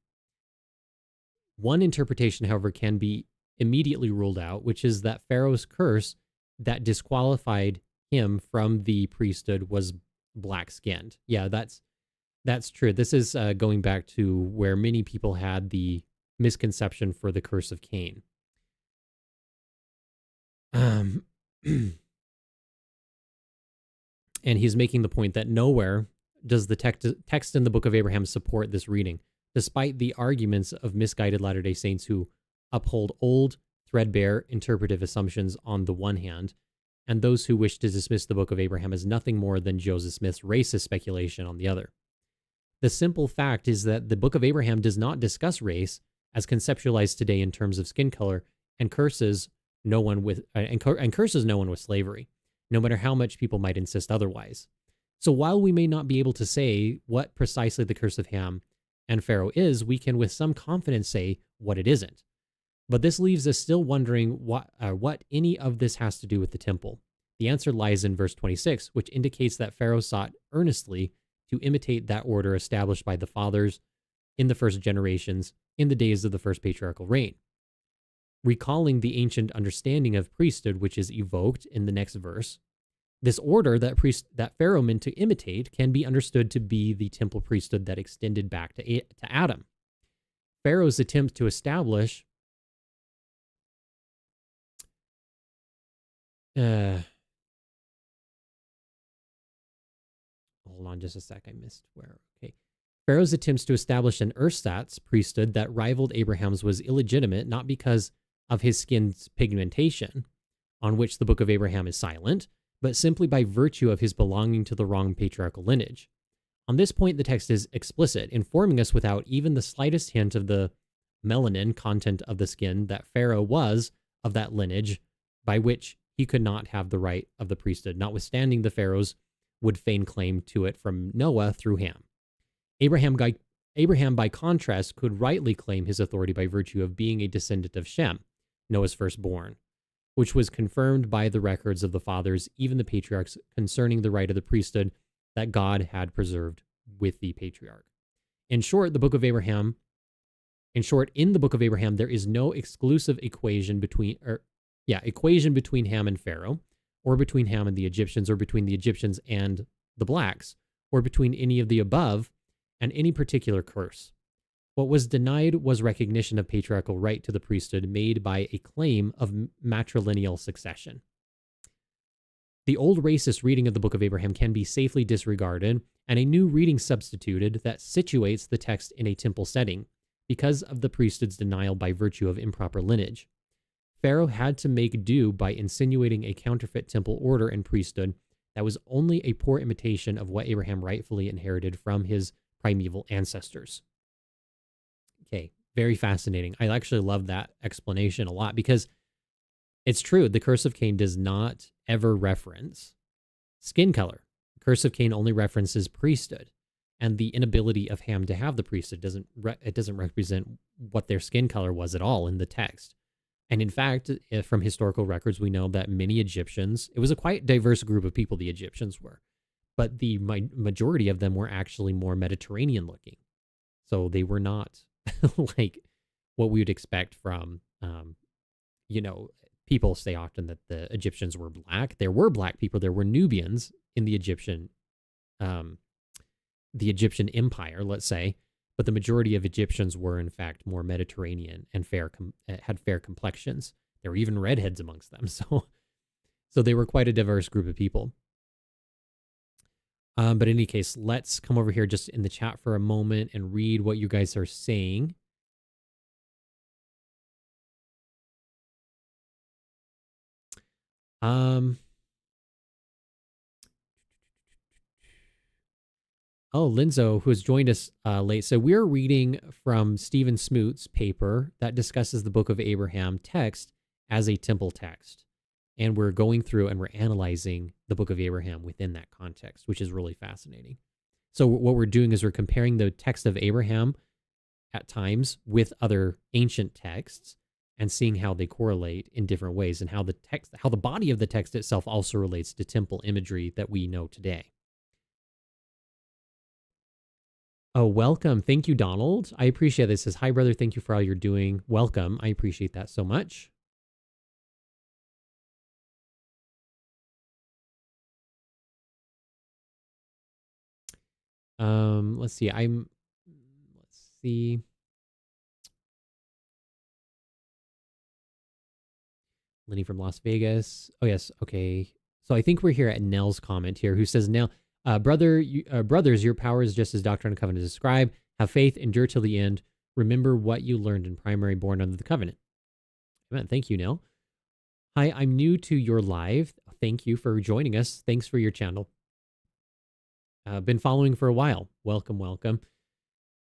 Speaker 1: One interpretation, however, can be immediately ruled out, which is that Pharaoh's curse that disqualified him from the priesthood was black-skinned. Yeah, that's true. This is going back to where many people had the misconception for the curse of Cain. And he's making the point that nowhere does the text in the Book of Abraham support this reading, despite the arguments of misguided Latter-day Saints who uphold old, threadbare interpretive assumptions on the one hand, and those who wish to dismiss the Book of Abraham as nothing more than Joseph Smith's racist speculation on the other. The simple fact is that the Book of Abraham does not discuss race as conceptualized today in terms of skin color and curses no one with slavery, no matter how much people might insist otherwise. So while we may not be able to say what precisely the curse of Ham and Pharaoh is, we can with some confidence say what it isn't. But this leaves us still wondering what any of this has to do with the temple. The answer lies in verse 26, which indicates that Pharaoh sought earnestly to imitate that order established by the fathers in the first generations in the days of the first patriarchal reign. Recalling the ancient understanding of priesthood, which is evoked in the next verse, this order that Pharaoh meant to imitate can be understood to be the temple priesthood that extended back to Adam. Pharaoh's attempt to establish hold on just a sec. I missed where. Okay. Pharaoh's attempts to establish an ersatz priesthood that rivaled Abraham's was illegitimate, not because of his skin's pigmentation, on which the Book of Abraham is silent, but simply by virtue of his belonging to the wrong patriarchal lineage. On this point, the text is explicit, informing us without even the slightest hint of the melanin content of the skin that Pharaoh was of that lineage, by which he could not have the right of the priesthood, notwithstanding the pharaohs would fain claim to it from Noah through Ham. Abraham, by contrast, could rightly claim his authority by virtue of being a descendant of Shem, Noah's firstborn, which was confirmed by the records of the fathers, even the patriarchs, concerning the right of the priesthood that God had preserved with the patriarch. In short, in the Book of Abraham, there is no exclusive equation between Ham and Pharaoh, or between Ham and the Egyptians, or between the Egyptians and the blacks, or between any of the above and any particular curse. What was denied was recognition of patriarchal right to the priesthood made by a claim of matrilineal succession. The old racist reading of the Book of Abraham can be safely disregarded, and a new reading substituted that situates the text in a temple setting because of the priesthood's denial by virtue of improper lineage. Pharaoh had to make do by insinuating a counterfeit temple order and priesthood that was only a poor imitation of what Abraham rightfully inherited from his primeval ancestors. Okay, very fascinating. I actually love that explanation a lot because it's true. The Curse of Cain does not ever reference skin color. The Curse of Cain only references priesthood, and the inability of Ham to have the priesthood doesn't represent what their skin color was at all in the text. And in fact, from historical records, we know that many Egyptians, it was a quite diverse group of people, the Egyptians were, but the majority of them were actually more Mediterranean looking. So they were not like what we would expect from, people say often that the Egyptians were black. There were black people. There were Nubians in the Egyptian empire, let's say, but the majority of Egyptians were in fact more Mediterranean and had fair complexions. There were even redheads amongst them. So they were quite a diverse group of people. But in any case, let's come over here just in the chat for a moment and read what you guys are saying. Linzo, who has joined us late, so we're reading from Stephen Smoot's paper that discusses the Book of Abraham text as a temple text. And we're going through and we're analyzing the Book of Abraham within that context, which is really fascinating. So what we're doing is we're comparing the text of Abraham at times with other ancient texts and seeing how they correlate in different ways and how the body of the text itself also relates to temple imagery that we know today. Oh, welcome. Thank you, Donald. I appreciate this. It says, hi, brother. Thank you for all you're doing. Welcome. I appreciate that so much. Let's see. Let's see. Lenny from Las Vegas. Oh, yes. Okay. So I think we're here at Nell's comment here, who says, Nell, brothers, your power is just as Doctrine and Covenants describe. Have faith, endure till the end. Remember what you learned in primary born under the covenant. Amen. Thank you, Nell. Hi, I'm new to your live. thank you for joining us. Thanks for your channel. Been following for a while. Welcome, welcome.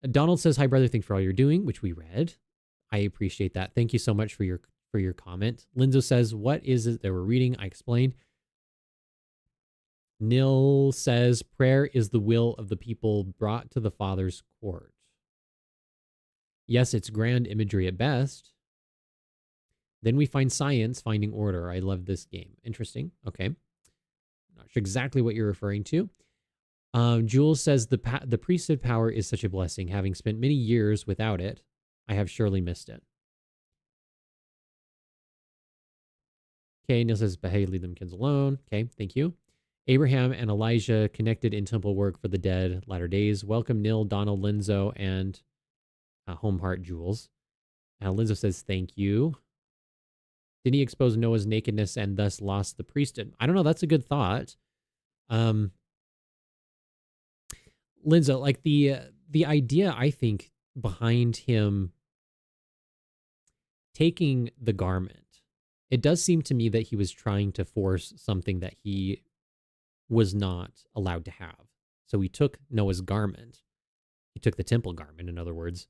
Speaker 1: Donald says, "Hi, brother. Thanks for all you're doing," which we read. I appreciate that. Thank you so much for your comment. Linzo says, "What is it that we're reading?" I explained. Nil says, "Prayer is the will of the people brought to the Father's court." Yes, it's grand imagery at best. Then we find science finding order. I love this game. Interesting. Okay. Not sure exactly what you're referring to. Jules says, the priesthood power is such a blessing. Having spent many years without it, I have surely missed it. Okay, Neil says, "But hey, leave them kids alone." Okay, thank you. Abraham and Elijah connected in temple work for the dead latter days. Welcome, Neil, Donald, Linzo, and Homeheart Jules. Linzo says, "Thank you." Didn't he expose Noah's nakedness and thus lost the priesthood? I don't know. That's a good thought. Linzo, like the idea, I think, behind him taking the garment, it does seem to me that he was trying to force something that he was not allowed to have. So he took Noah's garment. He took the temple garment, in other words,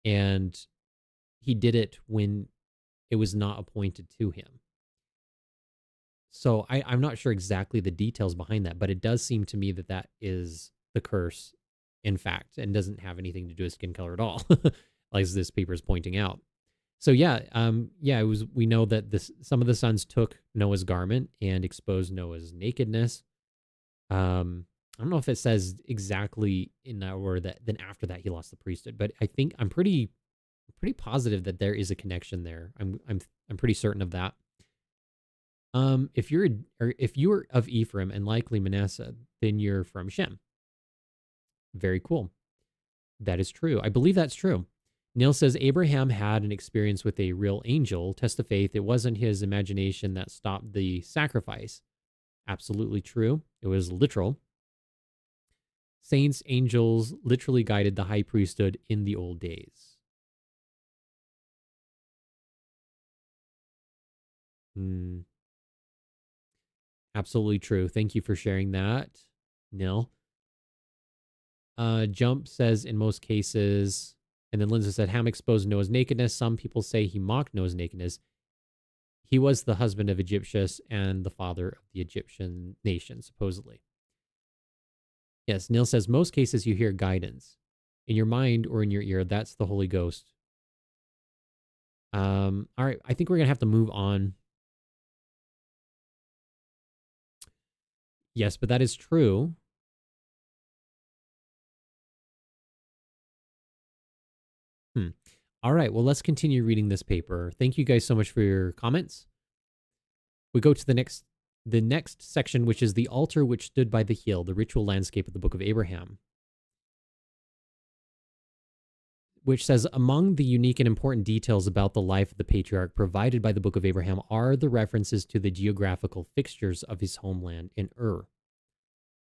Speaker 1: and he did it when it was not appointed to him. So I'm not sure exactly the details behind that, but it does seem to me that that is the curse, in fact, and doesn't have anything to do with skin color at all, as this paper is pointing out. So yeah, it was. We know that some of the sons took Noah's garment and exposed Noah's nakedness. I don't know if it says exactly in that order that then after that he lost the priesthood, but I think I'm pretty positive that there is a connection there. I'm pretty certain of that. If you're of Ephraim and likely Manasseh, then you're from Shem. Very cool. That is true. I believe that's true. Neil says Abraham had an experience with a real angel. Test of faith. It wasn't his imagination that stopped the sacrifice. Absolutely true. It was literal. Saints, angels literally guided the high priesthood in the old days. Absolutely true. Thank you for sharing that, Nil. Jump says in most cases, and then Lindsay said Ham exposed Noah's nakedness. Some people say he mocked Noah's nakedness. He was the husband of Egyptius and the father of the Egyptian nation, supposedly. Yes, Neil says most cases you hear guidance in your mind or in your ear. That's the Holy Ghost. All right, I think we're gonna have to move on. Yes, but that is true. All right, well, let's continue reading this paper. Thank you guys so much for your comments. We go to the next section, which is the altar which stood by the hill, the ritual landscape of the Book of Abraham, which says, among the unique and important details about the life of the patriarch provided by the Book of Abraham are the references to the geographical fixtures of his homeland in Ur.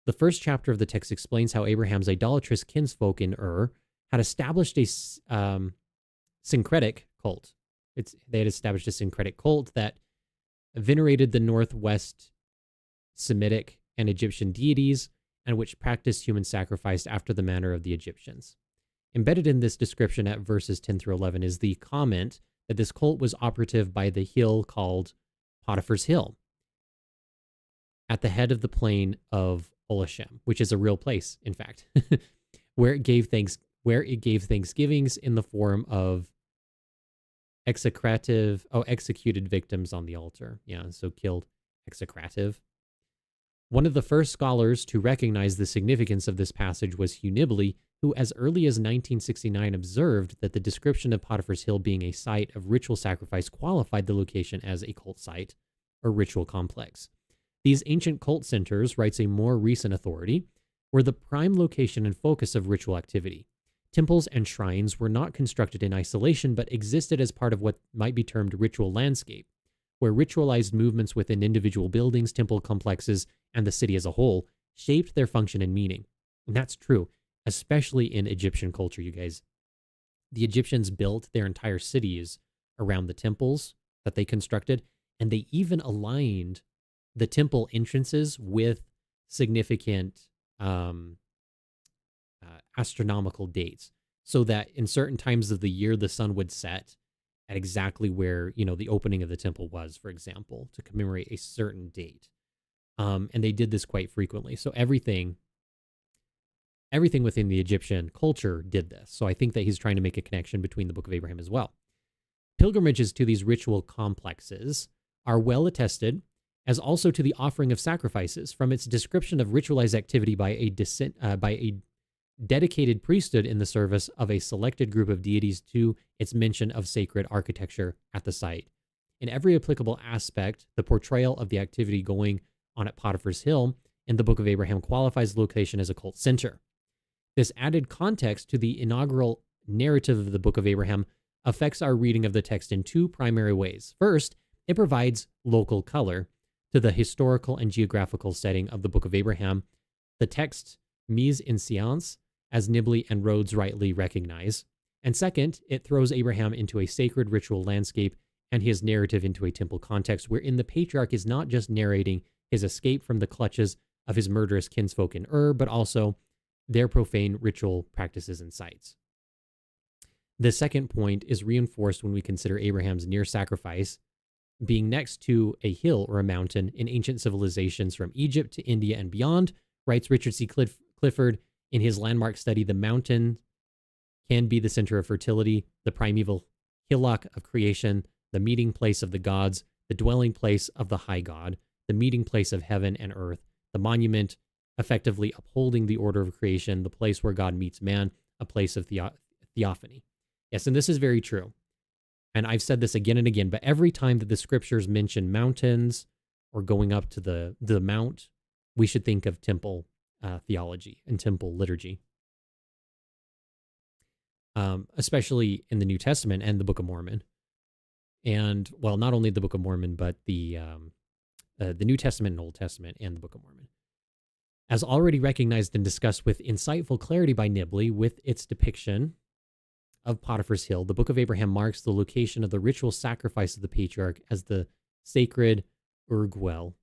Speaker 1: The first chapter of the text explains how Abraham's idolatrous kinsfolk in Ur had established a syncretic cult. They had established a syncretic cult that venerated the Northwest Semitic and Egyptian deities and which practiced human sacrifice after the manner of the Egyptians. Embedded in this description at verses 10 through 11 is the comment that this cult was operative by the hill called Potiphar's Hill at the head of the plain of Olashem, which is a real place, in fact, where it gave thanksgivings in the form of executed victims on the altar. Yeah, so killed execrative. One of the first scholars to recognize the significance of this passage was Hugh Nibley, who as early as 1969 observed that the description of Potiphar's Hill being a site of ritual sacrifice qualified the location as a cult site or ritual complex. These ancient cult centers, writes a more recent authority, were the prime location and focus of ritual activity. Temples and shrines were not constructed in isolation, but existed as part of what might be termed ritual landscape, where ritualized movements within individual buildings, temple complexes, and the city as a whole shaped their function and meaning. And that's true, especially in Egyptian culture, you guys. The Egyptians built their entire cities around the temples that they constructed, and they even aligned the temple entrances with significant astronomical dates, so that in certain times of the year the sun would set at exactly where, you know, the opening of the temple was, for example, to commemorate a certain date. And they did this quite frequently. So everything within the Egyptian culture did this. So I think that he's trying to make a connection between the Book of Abraham as well. Pilgrimages to these ritual complexes are well attested, as also to the offering of sacrifices, from its description of ritualized activity by a dedicated priesthood in the service of a selected group of deities to its mention of sacred architecture at the site. In every applicable aspect, the portrayal of the activity going on at Potiphar's Hill in the Book of Abraham qualifies the location as a cult center. This added context to the inaugural narrative of the Book of Abraham affects our reading of the text in two primary ways. First, it provides local color to the historical and geographical setting of the Book of Abraham. The text mise en science, as Nibley and Rhodes rightly recognize. And second, it throws Abraham into a sacred ritual landscape and his narrative into a temple context, wherein the patriarch is not just narrating his escape from the clutches of his murderous kinsfolk in Ur, but also their profane ritual practices and sites. The second point is reinforced when we consider Abraham's near sacrifice being next to a hill or a mountain in ancient civilizations from Egypt to India and beyond, writes Richard C. Clifford in his landmark study, The Mountain Can Be the Center of Fertility, the Primeval Hillock of Creation, the Meeting Place of the Gods, the Dwelling Place of the High God, the Meeting Place of Heaven and Earth, the Monument effectively upholding the order of creation, the place where God meets man, a place of theophany. Yes, and this is very true. And I've said this again and again, but every time that the scriptures mention mountains or going up to the mount, we should think of temple theology and temple liturgy. Especially in the New Testament and the Book of Mormon. And, well, not only the Book of Mormon, but the New Testament and Old Testament and the Book of Mormon. As already recognized and discussed with insightful clarity by Nibley, with its depiction of Potiphar's Hill, the Book of Abraham marks the location of the ritual sacrifice of the patriarch as the sacred Urguel,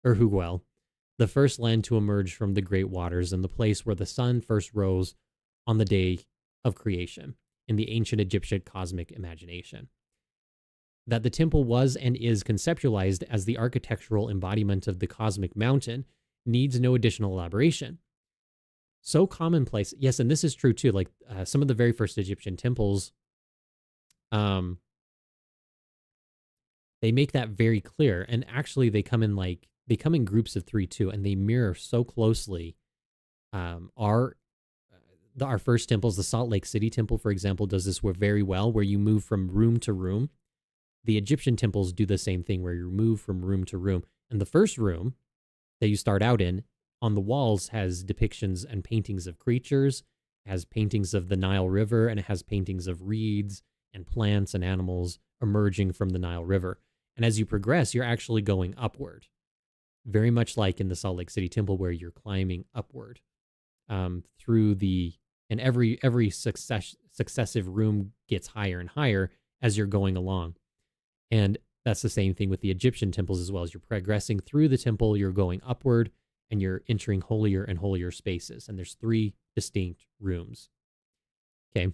Speaker 1: the first land to emerge from the great waters and the place where the sun first rose on the day of creation in the ancient Egyptian cosmic imagination. That the temple was and is conceptualized as the architectural embodiment of the cosmic mountain needs no additional elaboration. So commonplace, yes, and this is true too, like some of the very first Egyptian temples, they make that very clear, and actually they come in groups of 3 too, and they mirror so closely our first temples. The Salt Lake City temple, for example, does this very well, where you move from room to room. The Egyptian temples do the same thing, where you move from room to room. And the first room that you start out in, on the walls, has depictions and paintings of creatures, has paintings of the Nile River, and it has paintings of reeds and plants and animals emerging from the Nile River. And as you progress, you're actually going upward, very much like in the Salt Lake City temple, where you're climbing upward through and every successive room gets higher and higher as you're going along. And that's the same thing with the Egyptian temples as well. As you're progressing through the temple, you're going upward and you're entering holier and holier spaces. And there's 3 distinct rooms. Okay.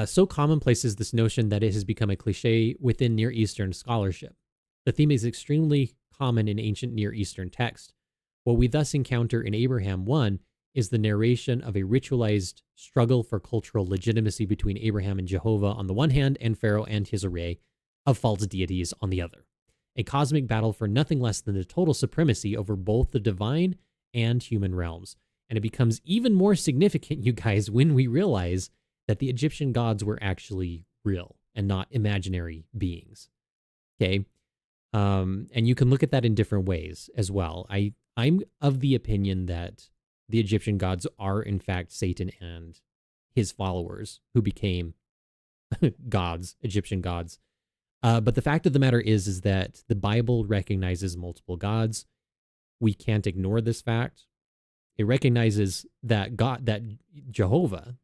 Speaker 1: So commonplace is this notion that it has become a cliche within Near Eastern scholarship. The theme is extremely common in ancient Near Eastern text. What we thus encounter in Abraham 1 is the narration of a ritualized struggle for cultural legitimacy between Abraham and Jehovah on the one hand, and Pharaoh and his array of false deities on the other. A cosmic battle for nothing less than the total supremacy over both the divine and human realms. And it becomes even more significant, you guys, when we realize that the Egyptian gods were actually real and not imaginary beings. Okay? And you can look at that in different ways as well. I'm of the opinion that the Egyptian gods are, in fact, Satan and his followers who became gods, Egyptian gods. But the fact of the matter is that the Bible recognizes multiple gods. We can't ignore this fact. It recognizes that Jehovah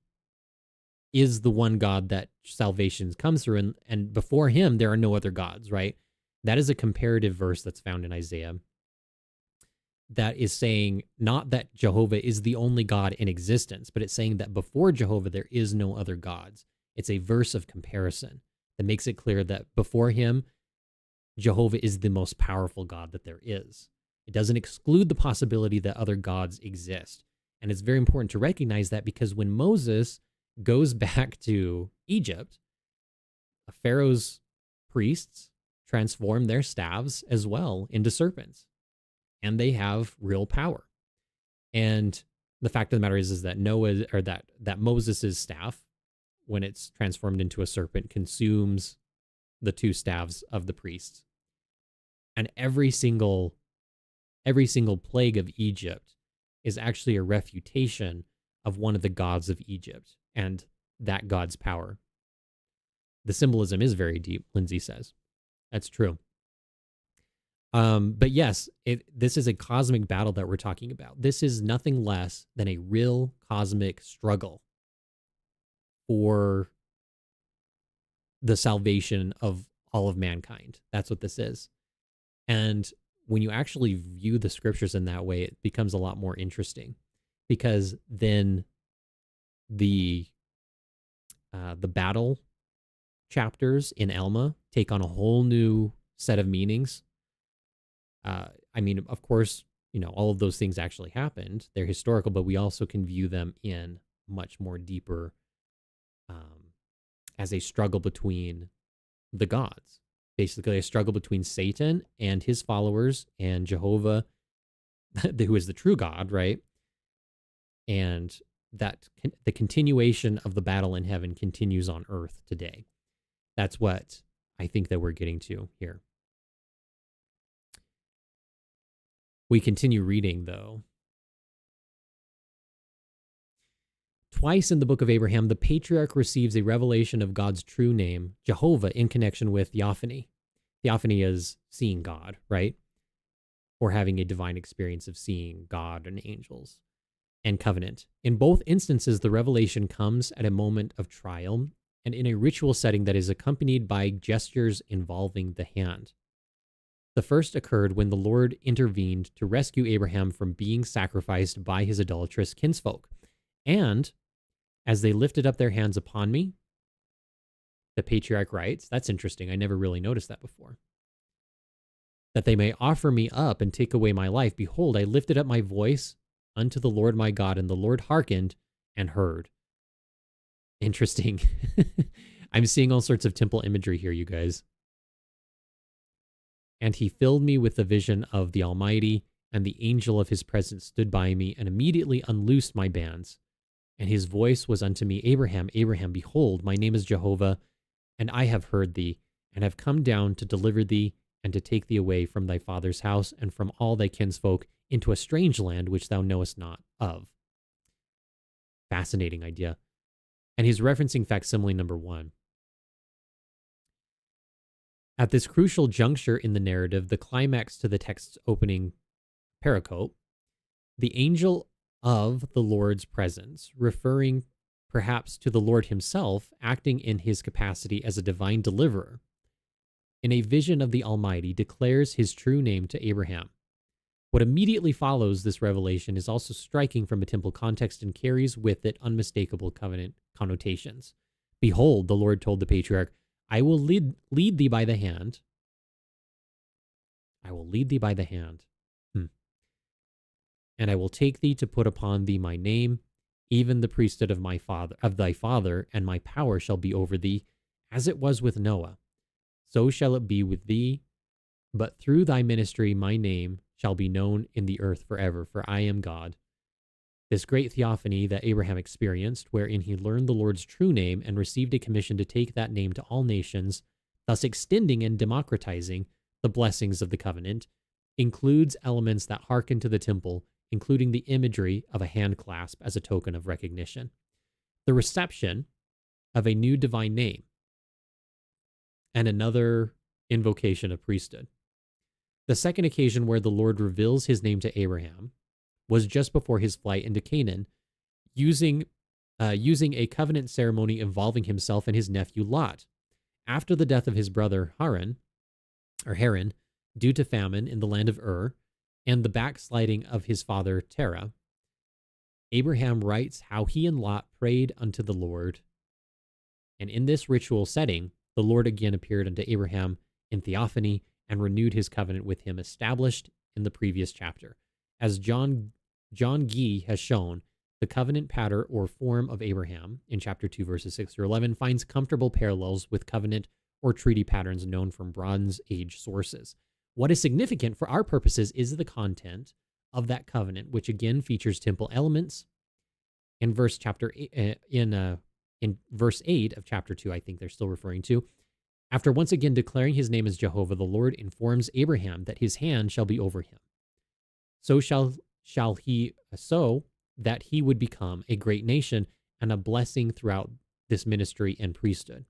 Speaker 1: is the one God that salvation comes through, and before him there are no other gods, right? That is a comparative verse that's found in Isaiah that is saying not that Jehovah is the only God in existence, but it's saying that before Jehovah, there is no other gods. It's a verse of comparison that makes it clear that before him, Jehovah is the most powerful God that there is. It doesn't exclude the possibility that other gods exist. And it's very important to recognize that, because when Moses goes back to Egypt, Pharaoh's priests transform their staves as well into serpents, and they have real power. And the fact of the matter is that Noah, or that Moses's staff, when it's transformed into a serpent, consumes the two staves of the priests. And every single plague of Egypt is actually a refutation of one of the gods of Egypt and that god's power. The symbolism is very deep, Lindsay says. That's true. But yes, this is a cosmic battle that we're talking about. This is nothing less than a real cosmic struggle for the salvation of all of mankind. That's what this is. And when you actually view the scriptures in that way, it becomes a lot more interesting, because then the battle chapters in Alma take on a whole new set of meanings. I mean, of course, all of those things actually happened. They're historical, but we also can view them in much more deeper, as a struggle between the gods. Basically, a struggle between Satan and his followers and Jehovah, who is the true God, right? And that the continuation of the battle in heaven continues on earth today. That's what I think that we're getting to here. We continue reading, though. Twice in the book of Abraham, the patriarch receives a revelation of God's true name, Jehovah, in connection with theophany. Theophany is seeing God, right? Or having a divine experience of seeing God and angels, and covenant. In both instances, the revelation comes at a moment of trial and in a ritual setting that is accompanied by gestures involving the hand. The first occurred when the Lord intervened to rescue Abraham from being sacrificed by his idolatrous kinsfolk. And as they lifted up their hands upon me, the patriarch writes, that's interesting, I never really noticed that before, that they may offer me up and take away my life, behold, I lifted up my voice unto the Lord my God, and the Lord hearkened and heard. Interesting. I'm seeing all sorts of temple imagery here, you guys. And he filled me with the vision of the Almighty, and the angel of his presence stood by me and immediately unloosed my bands. And his voice was unto me, Abraham, Abraham, behold, my name is Jehovah, and I have heard thee, and have come down to deliver thee, and to take thee away from thy father's house, and from all thy kinsfolk, into a strange land which thou knowest not of. Fascinating idea. And he's referencing facsimile number 1. At this crucial juncture in the narrative, the climax to the text's opening pericope, the angel of the Lord's presence, referring perhaps to the Lord himself, acting in his capacity as a divine deliverer, in a vision of the Almighty, declares his true name to Abraham. What immediately follows this revelation is also striking from a temple context and carries with it unmistakable covenant connotations. Behold, the Lord told the patriarch, I will lead thee by the hand. I will lead thee by the hand. And I will take thee to put upon thee my name, even the priesthood of thy father, and my power shall be over thee, as it was with Noah. So shall it be with thee, but through thy ministry my name shall be known in the earth forever, for I am God. This great theophany that Abraham experienced, wherein he learned the Lord's true name and received a commission to take that name to all nations, thus extending and democratizing the blessings of the covenant, includes elements that hearken to the temple, including the imagery of a hand clasp as a token of recognition, the reception of a new divine name, and another invocation of priesthood. The second occasion where the Lord reveals his name to Abraham was just before his flight into Canaan, using a covenant ceremony involving himself and his nephew Lot. After the death of his brother Haran, or Haran, due to famine in the land of Ur and the backsliding of his father Terah, Abraham writes how he and Lot prayed unto the Lord. And in this ritual setting, the Lord again appeared unto Abraham in theophany and renewed his covenant with him, established in the previous chapter. As John Gee has shown, the covenant pattern or form of Abraham in chapter 2, verses 6 through 11 finds comfortable parallels with covenant or treaty patterns known from Bronze Age sources. What is significant for our purposes is the content of that covenant, which again features temple elements. In verse 8 of chapter 2, I think they're still referring to. After once again declaring his name as Jehovah, the Lord informs Abraham that his hand shall be over him. So that he would become a great nation and a blessing throughout this ministry and priesthood.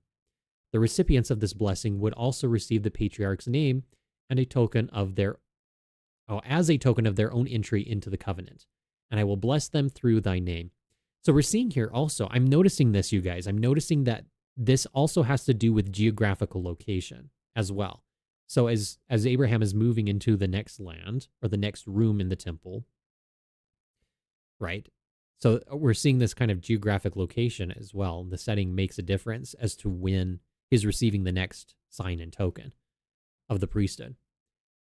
Speaker 1: The recipients of this blessing would also receive the patriarch's name and as a token of their own entry into the covenant. And I will bless them through thy name. So we're seeing here also, I'm noticing this, you guys. I'm noticing that this also has to do with geographical location as well. So as Abraham is moving into the next land or the next room in the temple, right? So we're seeing this kind of geographic location as well. The setting makes a difference as to when he's receiving the next sign and token of the priesthood.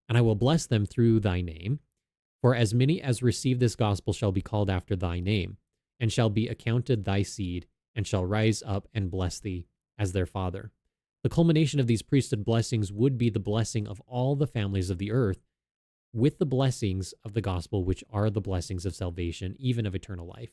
Speaker 1: And I will bless them through thy name, for as many as receive this gospel shall be called after thy name, and shall be accounted thy seed, and shall rise up and bless thee as their father. The culmination of these priesthood blessings would be the blessing of all the families of the earth, with the blessings of the gospel, which are the blessings of salvation, even of eternal life.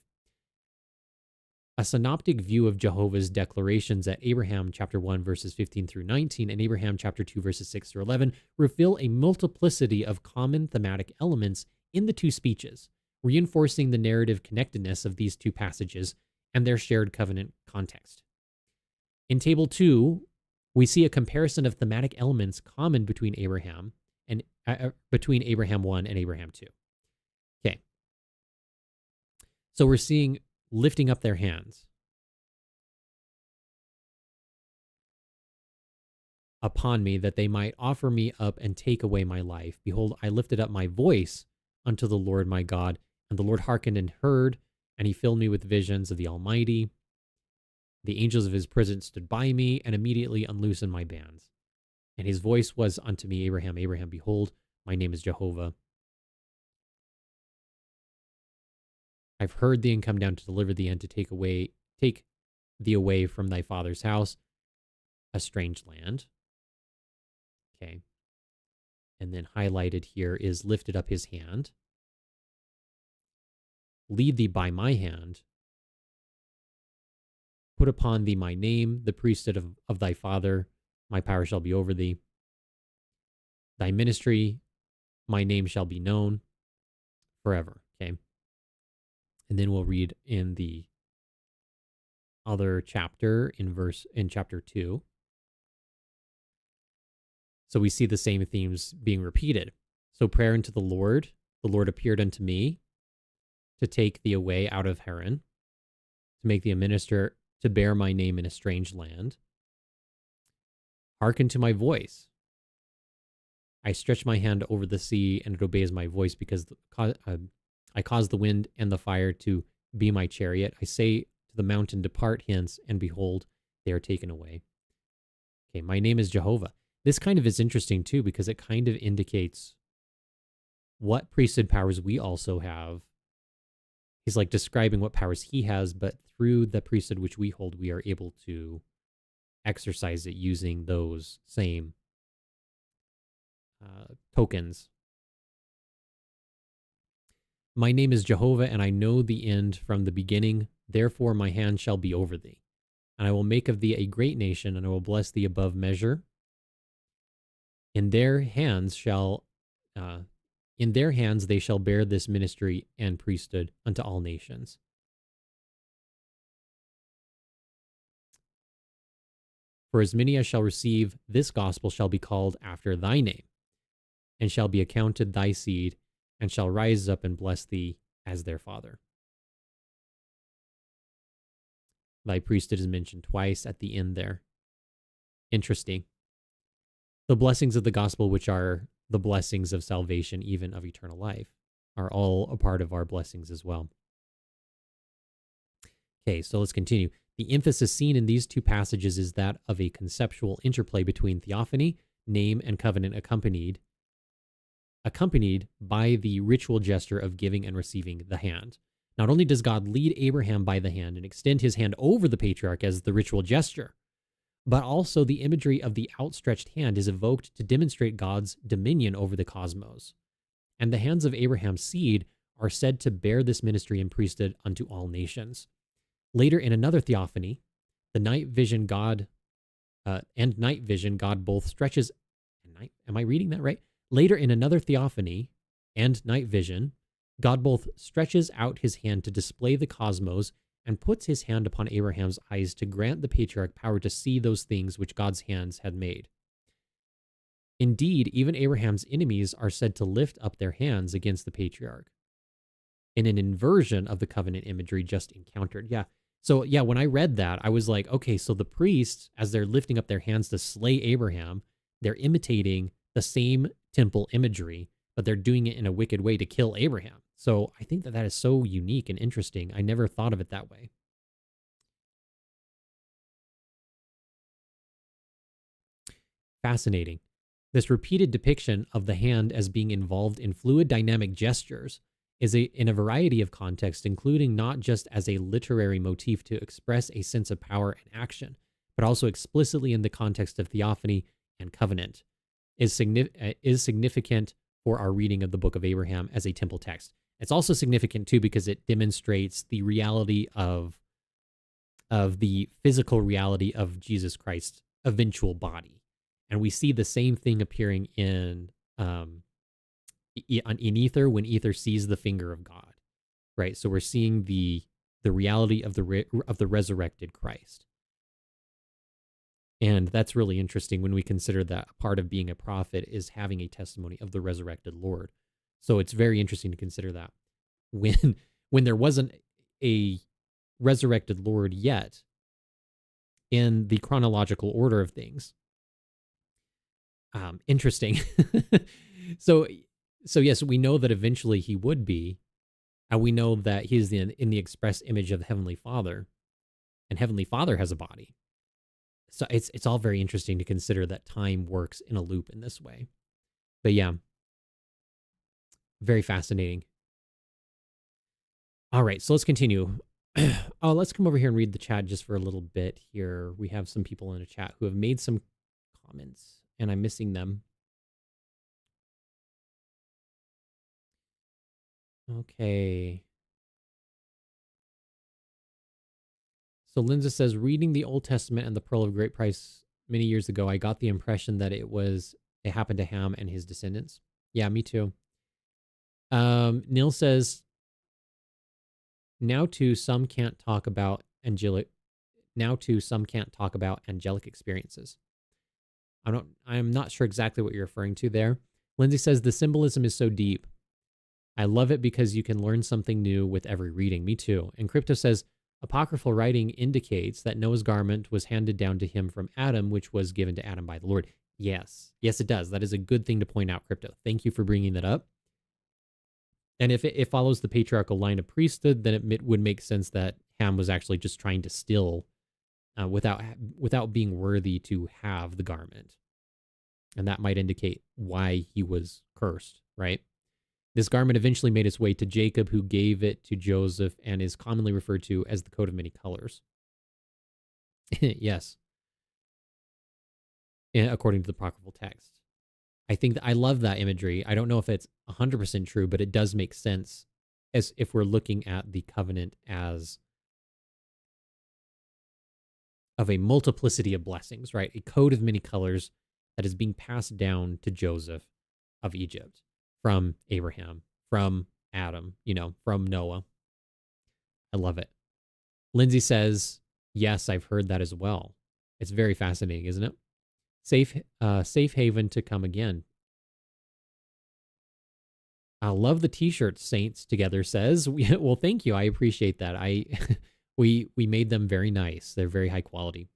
Speaker 1: A synoptic view of Jehovah's declarations at Abraham chapter 1, verses 15 through 19, and Abraham chapter 2, verses 6 through 11, reveal a multiplicity of common thematic elements in the two speeches, reinforcing the narrative connectedness of these two passages and their shared covenant context. In Table 2, we see a comparison of thematic elements common between Abraham 1 and Abraham 2. Okay. So we're seeing lifting up their hands upon me, that they might offer me up and take away my life. Behold, I lifted up my voice unto the Lord my God, and the Lord hearkened and heard, and he filled me with visions of the Almighty. The angels of his presence stood by me, and immediately unloosened my bands. And his voice was unto me, Abraham, Abraham, behold, my name is Jehovah. I've heard thee and come down to deliver thee and to take thee away from thy father's house, a strange land. Okay. And then highlighted here is lifted up his hand. Lead thee by my hand. Put upon thee my name, the priesthood of thy father. My power shall be over thee. Thy ministry, my name shall be known forever. Okay. And then we'll read in the other chapter in chapter 2. So we see the same themes being repeated. So prayer unto the Lord appeared unto me to take thee away out of Haran, to make thee a minister, to bear my name in a strange land. Hearken to my voice. I stretch my hand over the sea, and it obeys my voice, because I cause the wind and the fire to be my chariot. I say to the mountain, depart hence, and behold, they are taken away. Okay, my name is Jehovah. This kind of is interesting too, because it kind of indicates what priesthood powers we also have. He's like describing what powers he has, but through the priesthood which we hold, we are able to exercise it using those same tokens. My name is Jehovah, and I know the end from the beginning. Therefore my hand shall be over thee, and I will make of thee a great nation, and I will bless thee above measure. In their hands they shall bear this ministry and priesthood unto all nations. For as many as shall receive this gospel shall be called after thy name, and shall be accounted thy seed, and shall rise up and bless thee as their father. Thy priesthood is mentioned twice at the end there. Interesting. The blessings of the gospel, which are the blessings of salvation, even of eternal life, are all a part of our blessings as well. Okay, so let's continue. The emphasis seen in these two passages is that of a conceptual interplay between theophany, name, and covenant accompanied by the ritual gesture of giving and receiving the hand. Not only does God lead Abraham by the hand and extend his hand over the patriarch as the ritual gesture, but also the imagery of the outstretched hand is evoked to demonstrate God's dominion over the cosmos. And the hands of Abraham's seed are said to bear this ministry and priesthood unto all nations. Later in another theophany, the night vision God both stretches. Am I reading that right? Later in another theophany and night vision, God both stretches out his hand to display the cosmos and puts his hand upon Abraham's eyes to grant the patriarch power to see those things which God's hands had made. Indeed, even Abraham's enemies are said to lift up their hands against the patriarch, in an inversion of the covenant imagery just encountered. So when I read that, I was like, okay, so the priests, as they're lifting up their hands to slay Abraham, they're imitating the same temple imagery, but they're doing it in a wicked way to kill Abraham. So I think that is so unique and interesting. I never thought of it that way. Fascinating. This repeated depiction of the hand as being involved in fluid dynamic gestures is in a variety of contexts, including not just as a literary motif to express a sense of power and action, but also explicitly in the context of theophany and covenant, is significant for our reading of the Book of Abraham as a temple text. It's also significant, too, because it demonstrates the reality of the physical reality of Jesus Christ's eventual body. And we see the same thing appearing in Ether when Ether sees the finger of God, right? So we're seeing the reality of the resurrected Christ. And that's really interesting when we consider that part of being a prophet is having a testimony of the resurrected Lord. So it's very interesting to consider that when there wasn't a resurrected Lord yet in the chronological order of things. Interesting. So yes, we know that eventually he would be, and we know that he's in the express image of the Heavenly Father, and Heavenly Father has a body. So it's all very interesting to consider that time works in a loop in this way. But yeah, very fascinating. All right, so let's continue. Let's come over here and read the chat just for a little bit here. We have some people in the chat who have made some comments, and I'm missing them. Okay. So Linda says, reading the Old Testament and the Pearl of Great Price many years ago, I got the impression that it happened to Ham and his descendants. Yeah, me too. Neil says, now too some can't talk about angelic experiences. I'm not sure exactly what you're referring to there. Lindsay says the symbolism is so deep. I love it because you can learn something new with every reading. Me too. And Crypto says, apocryphal writing indicates that Noah's garment was handed down to him from Adam, which was given to Adam by the Lord. Yes, it does. That is a good thing to point out, Crypto. Thank you for bringing that up. And if it follows the patriarchal line of priesthood, then it would make sense that Ham was actually just trying to steal without being worthy to have the garment. And that might indicate why he was cursed, right? This garment eventually made its way to Jacob, who gave it to Joseph and is commonly referred to as the coat of many colors. Yes. According to the apocryphal text. I think I love that imagery. I don't know if it's 100% true, but it does make sense as if we're looking at the covenant as of a multiplicity of blessings, right? A coat of many colors that is being passed down to Joseph of Egypt from Abraham, from Adam, from Noah. I love it. Lindsay says, yes, I've heard that as well. It's very fascinating, isn't it? Safe haven to come again. I love the t-shirts, Saints Together says. Well, thank you. I appreciate that. We made them very nice. They're very high quality.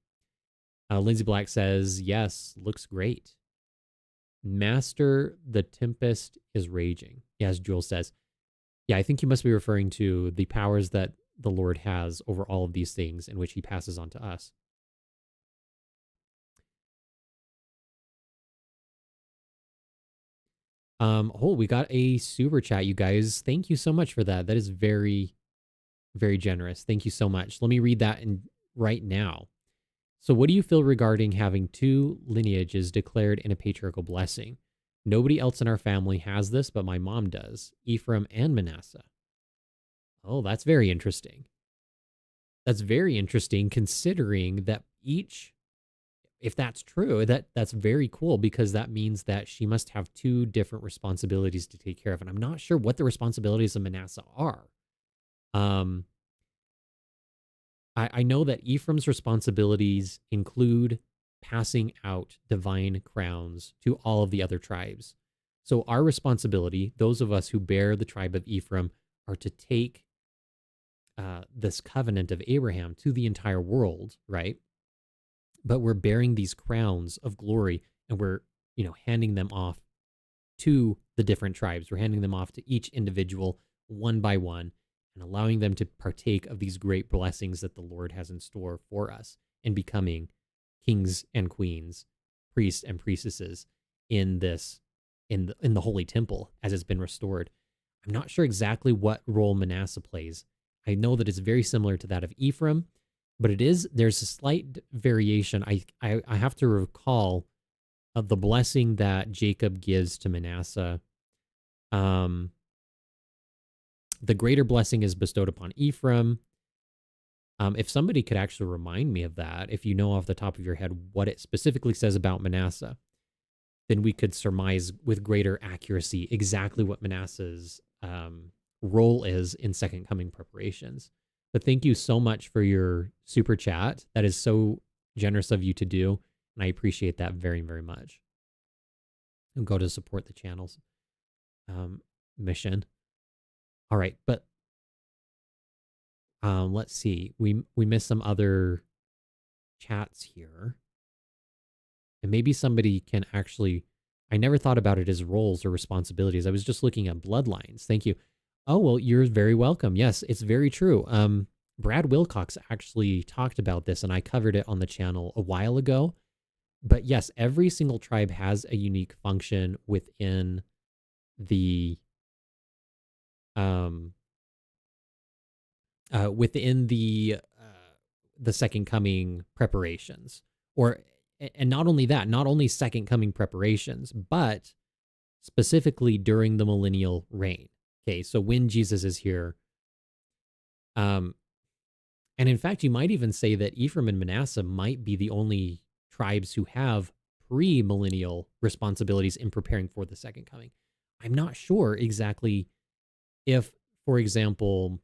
Speaker 1: Lindsay Black says, yes, looks great. Master, the tempest is raging. Yeah, as Jules says. Yeah, I think you must be referring to the powers that the Lord has over all of these things in which he passes on to us. Oh, we got a super chat, you guys. Thank you so much for that. That is very, very generous. Thank you so much. Let me read that right now. So, what do you feel regarding having two lineages declared in a patriarchal blessing? Nobody else in our family has this, but my mom does. Ephraim and Manasseh. Oh, that's very interesting. That's very interesting considering that each, if that's true, that's very cool because that means that she must have two different responsibilities to take care of. And I'm not sure what the responsibilities of Manasseh are. Um, I know that Ephraim's responsibilities include passing out divine crowns to all of the other tribes. So our responsibility, those of us who bear the tribe of Ephraim, are to take this covenant of Abraham to the entire world, right? But we're bearing these crowns of glory and we're, handing them off to the different tribes. We're handing them off to each individual one by one and allowing them to partake of these great blessings that the Lord has in store for us in becoming kings and queens, priests and priestesses in the holy temple as it's been restored. I'm not sure exactly what role Manasseh plays. I know that it's very similar to that of Ephraim, but there's a slight variation. I have to recall of the blessing that Jacob gives to Manasseh. The greater blessing is bestowed upon Ephraim. If somebody could actually remind me of that, if you know off the top of your head what it specifically says about Manasseh, then we could surmise with greater accuracy exactly what Manasseh's role is in Second Coming preparations. But thank you so much for your super chat. That is so generous of you to do, and I appreciate that very, very much. And go to support the channel's mission. All right, but let's see. We missed some other chats here, and maybe somebody can actually. I never thought about it as roles or responsibilities. I was just looking at bloodlines. Thank you. Oh, well, you're very welcome. Yes, it's very true. Brad Wilcox actually talked about this, and I covered it on the channel a while ago. But yes, every single tribe has a unique function within the the Second Coming preparations, and not only that, not only Second Coming preparations, but specifically during the millennial reign. Okay, so when Jesus is here, and in fact, you might even say that Ephraim and Manasseh might be the only tribes who have pre-millennial responsibilities in preparing for the Second Coming. I'm not sure exactly if, for example,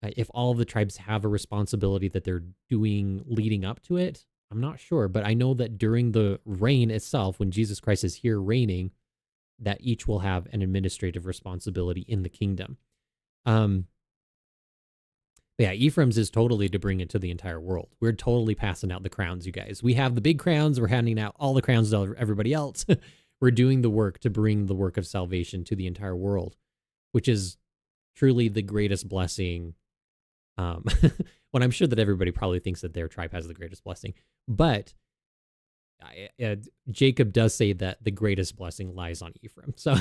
Speaker 1: if all of the tribes have a responsibility that they're doing leading up to it. I'm not sure, but I know that during the reign itself, when Jesus Christ is here reigning, that each will have an administrative responsibility in the kingdom. Yeah, Ephraim's is totally to bring it to the entire world. We're totally passing out the crowns, you guys. We have the big crowns. We're handing out all the crowns to everybody else. We're doing the work to bring the work of salvation to the entire world, which is truly the greatest blessing. When I'm sure that everybody probably thinks that their tribe has the greatest blessing, but Jacob does say that the greatest blessing lies on Ephraim. So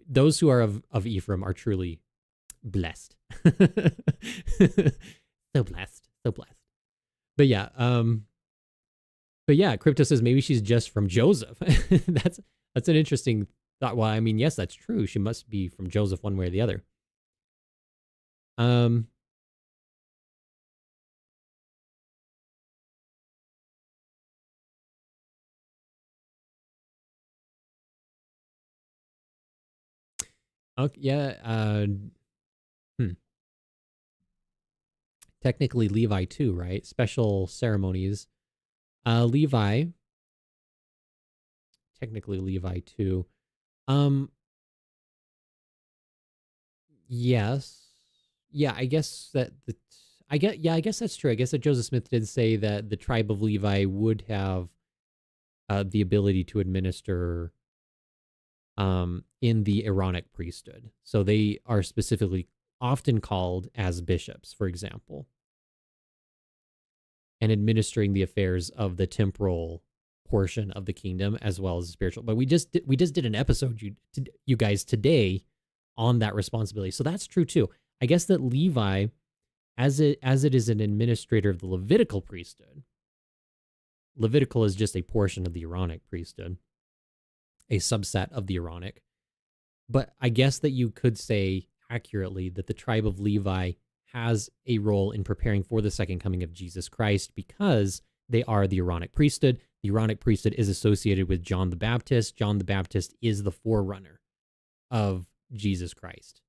Speaker 1: those who are of Ephraim are truly blessed. So blessed. But yeah, Crypto says maybe she's just from Joseph. That's an interesting thought. Well, I mean, yes, that's true. She must be from Joseph one way or the other. Okay, yeah. Technically Levi too, right? Special ceremonies. Levi. Technically Levi too. Yes. Yeah, I guess that I guess that's true. I guess that Joseph Smith did say that the tribe of Levi would have the ability to administer in the Aaronic priesthood. So they are specifically often called as bishops, for example, and administering the affairs of the temporal portion of the kingdom as well as the spiritual. But we just did an episode, you guys, today on that responsibility. So that's true too. I guess that Levi, as it is an administrator of the Levitical priesthood, Levitical is just a portion of the Aaronic priesthood, a subset of the Aaronic. But I guess that you could say accurately that the tribe of Levi has a role in preparing for the second coming of Jesus Christ because they are the Aaronic priesthood. The Aaronic priesthood is associated with John the Baptist. John the Baptist is the forerunner of Jesus Christ.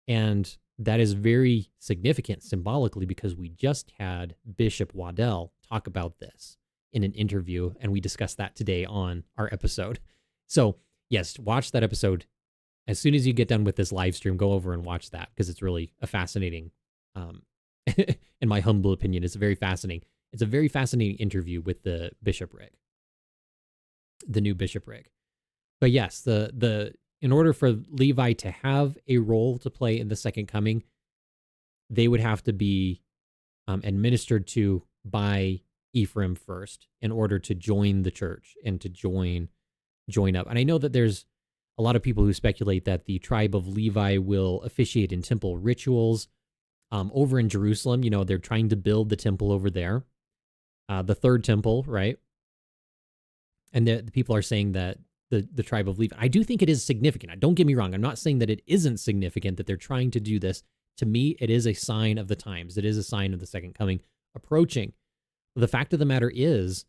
Speaker 1: And that is very significant symbolically because we just had Bishop Waddell talk about this in an interview, and we discussed that today on our episode. So, yes, watch that episode. As soon as you get done with this live stream, go over and watch that because it's really a fascinating, in my humble opinion, it's very fascinating. It's a very fascinating interview with the bishopric, the new bishopric. But yes, in order for Levi to have a role to play in the second coming, they would have to be administered to by Ephraim first in order to join the church and to join up. And I know that there's a lot of people who speculate that the tribe of Levi will officiate in temple rituals over in Jerusalem. You know, they're trying to build the temple over there, the third temple, right? And the people are saying that the tribe of Levi, I do think it is significant. Don't get me wrong. I'm not saying that it isn't significant that they're trying to do this. To me, it is a sign of the times. It is a sign of the second coming approaching. The fact of the matter is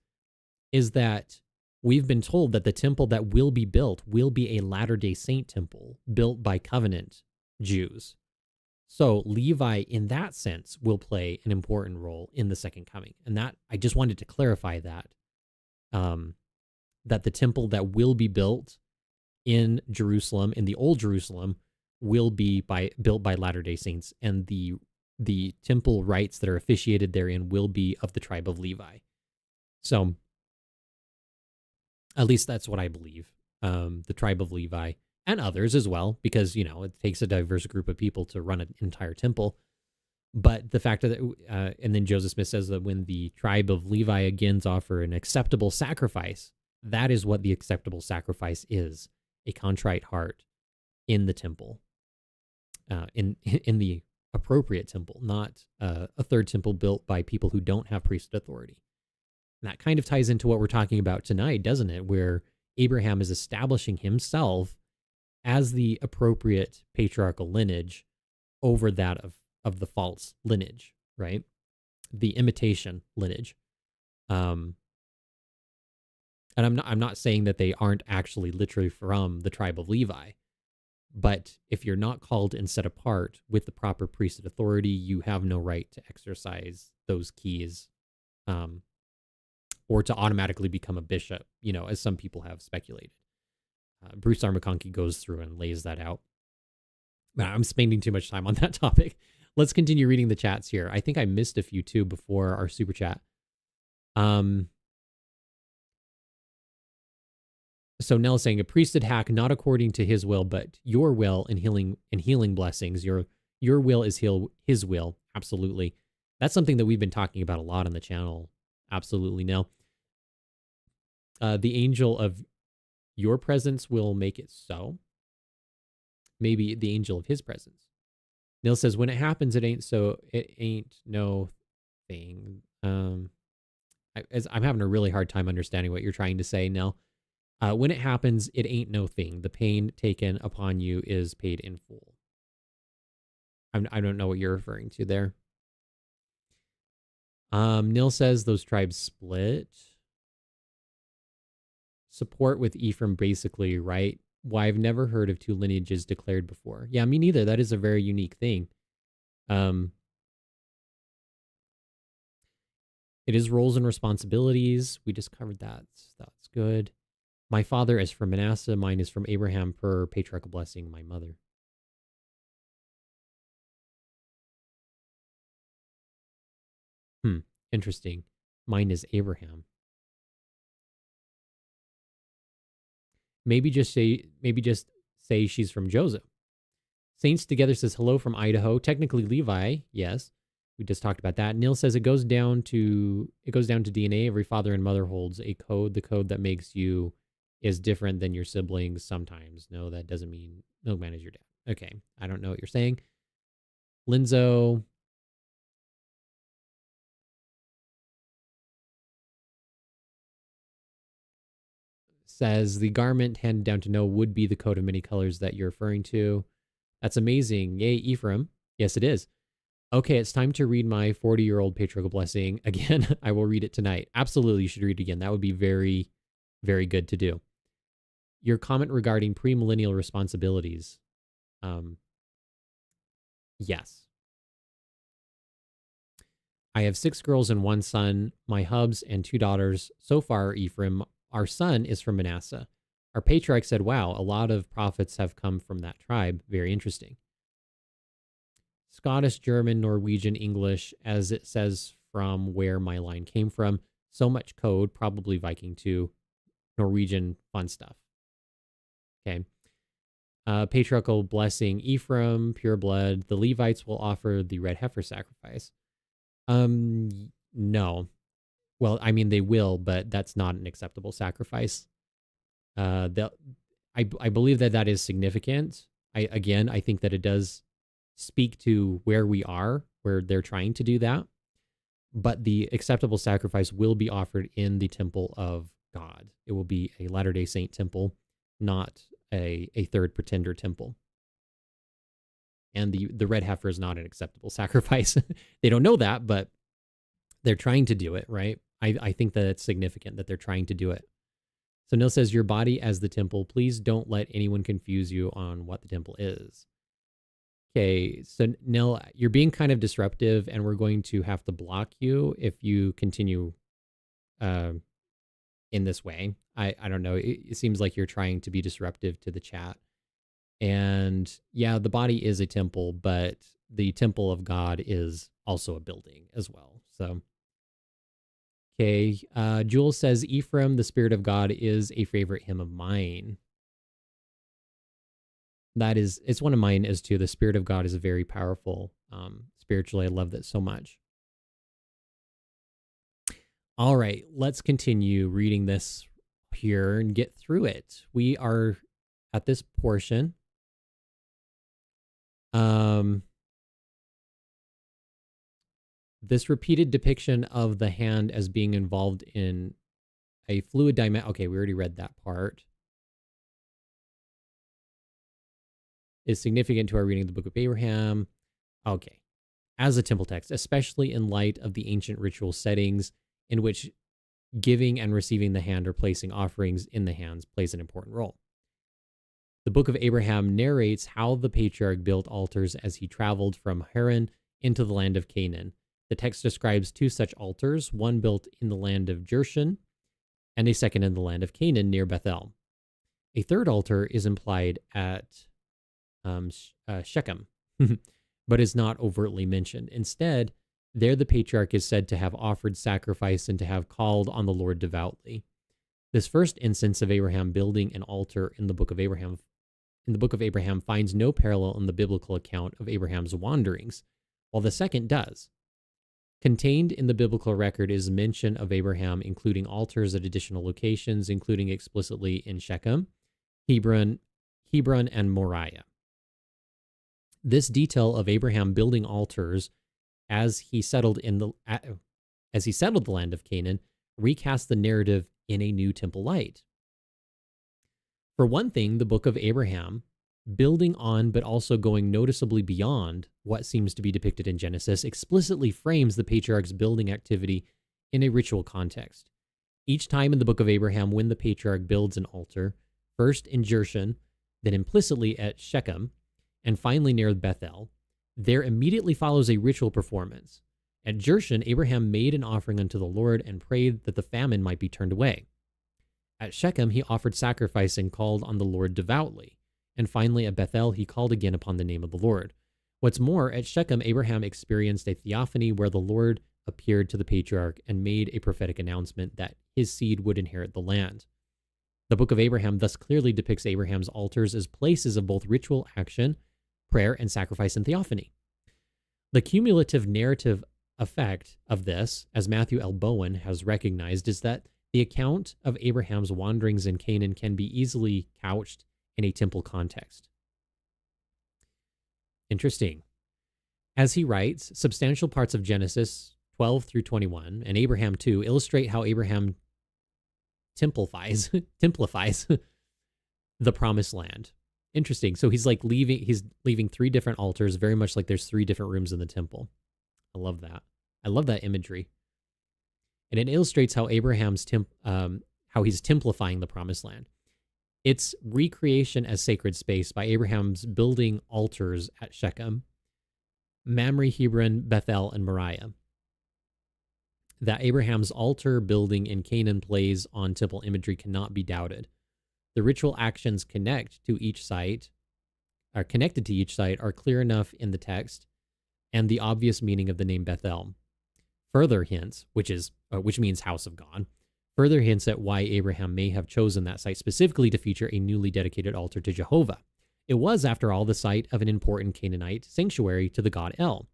Speaker 1: that we've been told that the temple that will be built will be a Latter-day Saint temple built by covenant Jews. So Levi, in that sense, will play an important role in the second coming. And that, I just wanted to clarify that, that the temple that will be built in Jerusalem, in the Old Jerusalem, will be built by Latter-day Saints, and the temple rites that are officiated therein will be of the tribe of Levi. So, at least that's what I believe. The tribe of Levi and others as well, because, you know, it takes a diverse group of people to run an entire temple. But the fact that, and then Joseph Smith says that when the tribe of Levi again offer an acceptable sacrifice, that is what the acceptable sacrifice is: a contrite heart in the temple, in the appropriate temple, not a third temple built by people who don't have priesthood authority. And that kind of ties into what we're talking about tonight, doesn't it? Where Abraham is establishing himself as the appropriate patriarchal lineage over that of the false lineage, right? The imitation lineage. And I'm not saying that they aren't actually literally from the tribe of Levi, but if you're not called and set apart with the proper priesthood authority, you have no right to exercise those keys, or to automatically become a bishop, you know, as some people have speculated. Bruce R. McConkie goes through and lays that out. I'm spending too much time on that topic. Let's continue reading the chats here. I think I missed a few too before our super chat. So Nell is saying a priesthood hack, not according to his will, but your will and healing blessings. Your will is his will. Absolutely. That's something that we've been talking about a lot on the channel. Absolutely, Nell. The angel of your presence will make it so. Maybe the angel of his presence. Neil says, when it happens, it ain't no thing. I'm having a really hard time understanding what you're trying to say, Nell. When it happens, it ain't no thing. The pain taken upon you is paid in full. I don't know what you're referring to there. Neil says those tribes split. Support with Ephraim, basically, right? Why, I've never heard of two lineages declared before. Yeah, me neither. That is a very unique thing. It is roles and responsibilities. We just covered that. That's good. My father is from Manasseh. Mine is from Abraham per patriarchal blessing, my mother. Interesting. Mine is Abraham. Maybe just say she's from Joseph. Saints Together says hello from Idaho. Technically Levi, yes. We just talked about that. Neil says it goes down to DNA. Every father and mother holds a code. The code that makes you is different than your siblings sometimes. No, that doesn't mean Milkman is your dad. Okay, I don't know what you're saying. Linzo says the garment handed down to Noah would be the coat of many colors that you're referring to. That's amazing. Yay, Ephraim. Yes, it is. Okay, it's time to read my 40-year-old patriarchal blessing. Again, I will read it tonight. Absolutely, you should read it again. That would be very, very good to do. Your comment regarding premillennial responsibilities. Yes. I have 6 girls and 1 son, my hubs and 2 daughters. So far, Ephraim, our son is from Manasseh. Our patriarch said, wow, a lot of prophets have come from that tribe. Very interesting. Scottish, German, Norwegian, English, as it says from where my line came from. So much code, probably Viking too. Norwegian, fun stuff. Okay. Patriarchal blessing, Ephraim, pure blood. The Levites will offer the red heifer sacrifice. No. Well, I mean, they will, but that's not an acceptable sacrifice. I believe that is significant. I think that it does speak to where we are, where they're trying to do that. But the acceptable sacrifice will be offered in the temple of God. It will be a Latter-day Saint temple, not a third pretender temple. And the red heifer is not an acceptable sacrifice. They don't know that, but they're trying to do it, right? I think that it's significant that they're trying to do it. So Nil says, your body as the temple. Please don't let anyone confuse you on what the temple is. Okay, so Nil, you're being kind of disruptive, and we're going to have to block you if you continue in this way. I don't know. It seems like you're trying to be disruptive to the chat. And yeah, the body is a temple, but the temple of God is also a building as well. So, okay. Jules says, Ephraim, the Spirit of God is a favorite hymn of mine. It's one of mine as too. The Spirit of God is very powerful. Spiritually, I love that so much. All right, let's continue reading this here and get through it. We are at this portion. This repeated depiction of the hand as being involved in a fluid dimension. Okay, we already read that part. Is significant to our reading of the Book of Abraham. Okay. As a temple text, especially in light of the ancient ritual settings in which giving and receiving the hand or placing offerings in the hands plays an important role. The Book of Abraham narrates how the patriarch built altars as he traveled from Haran into the land of Canaan. The text describes 2 such altars, one built in the land of Jershon and a second in the land of Canaan near Bethel. A third altar is implied at Shechem, but is not overtly mentioned. Instead, there the patriarch is said to have offered sacrifice and to have called on the Lord devoutly. This first instance of Abraham building an altar in the Book of Abraham finds no parallel in the biblical account of Abraham's wanderings, while the second does. Contained in the biblical record is mention of Abraham including altars at additional locations, including explicitly in Shechem, Hebron, and Moriah. This detail of Abraham building altars as he settled the land of Canaan recasts the narrative in a new temple light. For one thing, the Book of Abraham, building on but also going noticeably beyond what seems to be depicted in Genesis, explicitly frames the patriarch's building activity in a ritual context. Each time in the Book of Abraham when the patriarch builds an altar, first in Jershon, then implicitly at Shechem, and finally near Bethel, there immediately follows a ritual performance. At Jershon, Abraham made an offering unto the Lord and prayed that the famine might be turned away. At Shechem, he offered sacrifice and called on the Lord devoutly. And finally, at Bethel, he called again upon the name of the Lord. What's more, at Shechem, Abraham experienced a theophany where the Lord appeared to the patriarch and made a prophetic announcement that his seed would inherit the land. The Book of Abraham thus clearly depicts Abraham's altars as places of both ritual action, prayer, and sacrifice and theophany. The cumulative narrative effect of this, as Matthew L. Bowen has recognized, is that the account of Abraham's wanderings in Canaan can be easily couched in a temple context. Interesting. As he writes, substantial parts of Genesis 12 through 21 and Abraham 2 illustrate how Abraham templifies the promised land. Interesting. So he's leaving three different altars, very much like there's three different rooms in the temple. I love that. I love that imagery. And it illustrates how how he's templifying the promised land. It's recreation as sacred space by Abraham's building altars at Shechem, Mamre, Hebron, Bethel, and Moriah. That Abraham's altar building in Canaan plays on temple imagery cannot be doubted. The ritual actions connected to each site are clear enough in the text and the obvious meaning of the name Bethel. Further hints, which means house of God, further hints at why Abraham may have chosen that site specifically to feature a newly dedicated altar to Jehovah. It was, after all, the site of an important Canaanite sanctuary to the god El,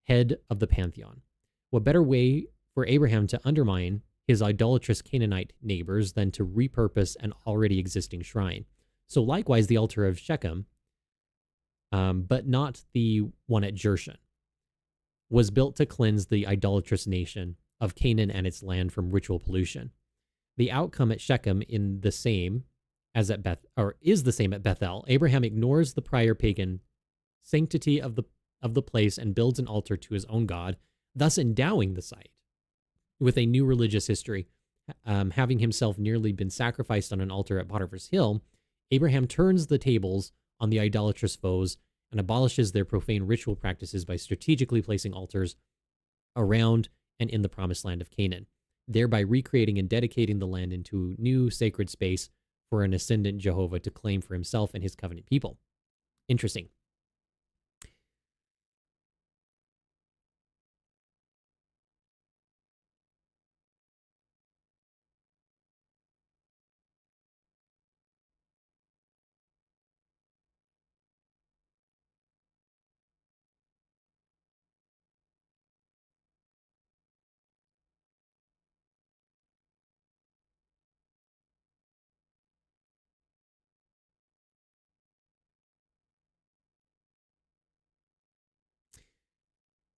Speaker 1: head of the pantheon. What better way for Abraham to undermine his idolatrous Canaanite neighbors than to repurpose an already existing shrine? So likewise, the altar of Shechem, but not the one at Jershon, was built to cleanse the idolatrous nation of Canaan and its land from ritual pollution. The outcome at Shechem is the same at Bethel. Abraham ignores the prior pagan sanctity of the place and builds an altar to his own God, thus endowing the site with a new religious history. Having himself nearly been sacrificed on an altar at Potiphar's Hill, Abraham turns the tables on the idolatrous foes and abolishes their profane ritual practices by strategically placing altars around and in the promised land of Canaan, thereby recreating and dedicating the land into new sacred space for an ascendant Jehovah to claim for himself and his covenant people. Interesting.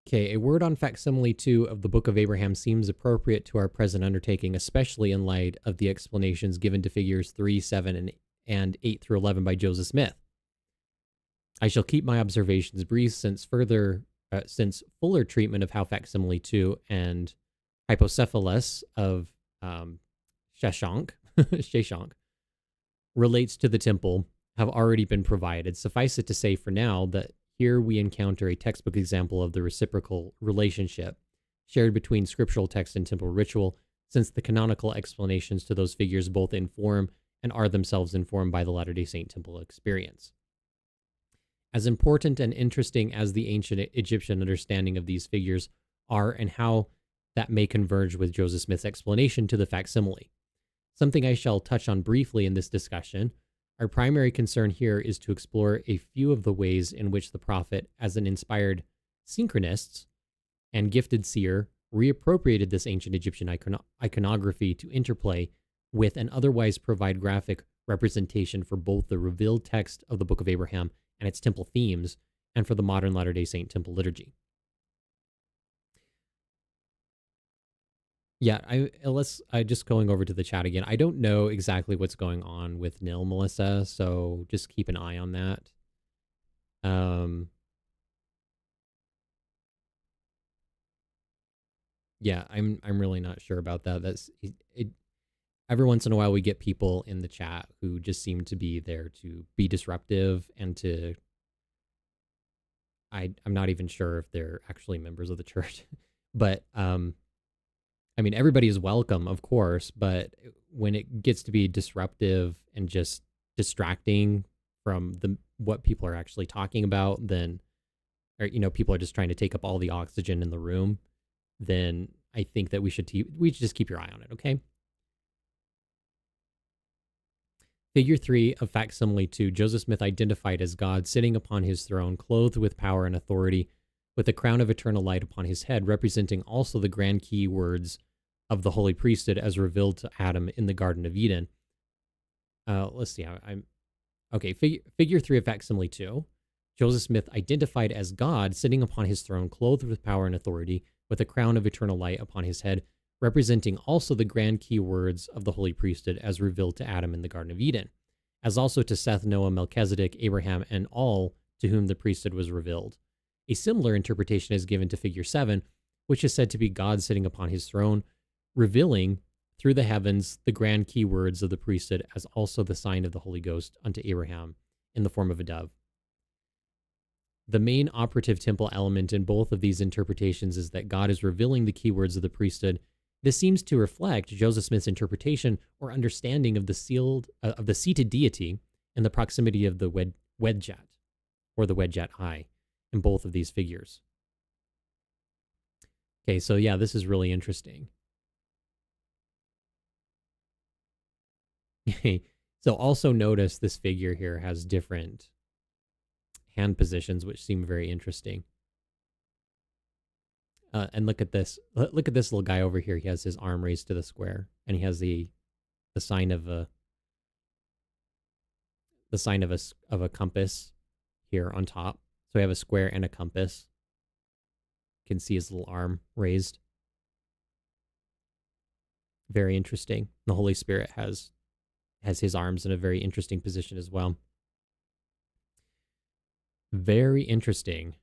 Speaker 1: Okay, a word on facsimile 2 of the Book of Abraham seems appropriate to our present undertaking, especially in light of the explanations given to figures 3, 7, and 8 through 11 by Joseph Smith. I shall keep my observations brief since fuller treatment of how facsimile 2 and hypocephalus of Sheshank relates to the temple have already been provided. Suffice it to say for now that here we encounter a textbook example of the reciprocal relationship shared between scriptural text and temple ritual, since the canonical explanations to those figures both inform and are themselves informed by the Latter-day Saint temple experience. As important and interesting as the ancient Egyptian understanding of these figures are and how that may converge with Joseph Smith's explanation to the facsimile, something I shall touch on briefly in this discussion, our primary concern here is to explore a few of the ways in which the prophet, as an inspired synchronist and gifted seer, reappropriated this ancient Egyptian iconography to interplay with and otherwise provide graphic representation for both the revealed text of the Book of Abraham and its temple themes, and for the modern Latter-day Saint temple liturgy. Yeah, I just going over to the chat again. I don't know exactly what's going on with Nil, Melissa, so just keep an eye on that. Yeah, I'm really not sure about that. That's it. Every once in a while we get people in the chat who just seem to be there to be disruptive and to I'm not even sure if they're actually members of the church. But I mean, everybody is welcome, of course, but when it gets to be disruptive and just distracting from what people are actually talking about, then, or, people are just trying to take up all the oxygen in the room, then I think that we should just keep your eye on it, okay? Figure 3 of facsimile 2, Joseph Smith identified as God sitting upon his throne, clothed with power and authority, with a crown of eternal light upon his head, representing also the grand key words of the holy priesthood as revealed to Adam in the Garden of Eden. Let's see how I'm... Okay, figure 3 of facsimile 2. Joseph Smith identified as God sitting upon his throne, clothed with power and authority, with a crown of eternal light upon his head, representing also the grand key words of the holy priesthood as revealed to Adam in the Garden of Eden, as also to Seth, Noah, Melchizedek, Abraham, and all to whom the priesthood was revealed. A similar interpretation is given to figure 7, which is said to be God sitting upon his throne, revealing through the heavens the grand key words of the priesthood as also the sign of the Holy Ghost unto Abraham in the form of a dove. The main operative temple element in both of these interpretations is that God is revealing the key words of the priesthood. This seems to reflect Joseph Smith's interpretation or understanding of the seated deity and the proximity of the wedjat, or the wedjat eye, in both of these figures. Okay, so yeah, this is really interesting. So also notice this figure here has different hand positions, which seem very interesting. And look at this. Look at this little guy over here. He has his arm raised to the square, and he has the sign of a compass here on top. So we have a square and a compass. You can see his little arm raised. Very interesting. The Holy Spirit has his arms in a very interesting position as well. Very interesting.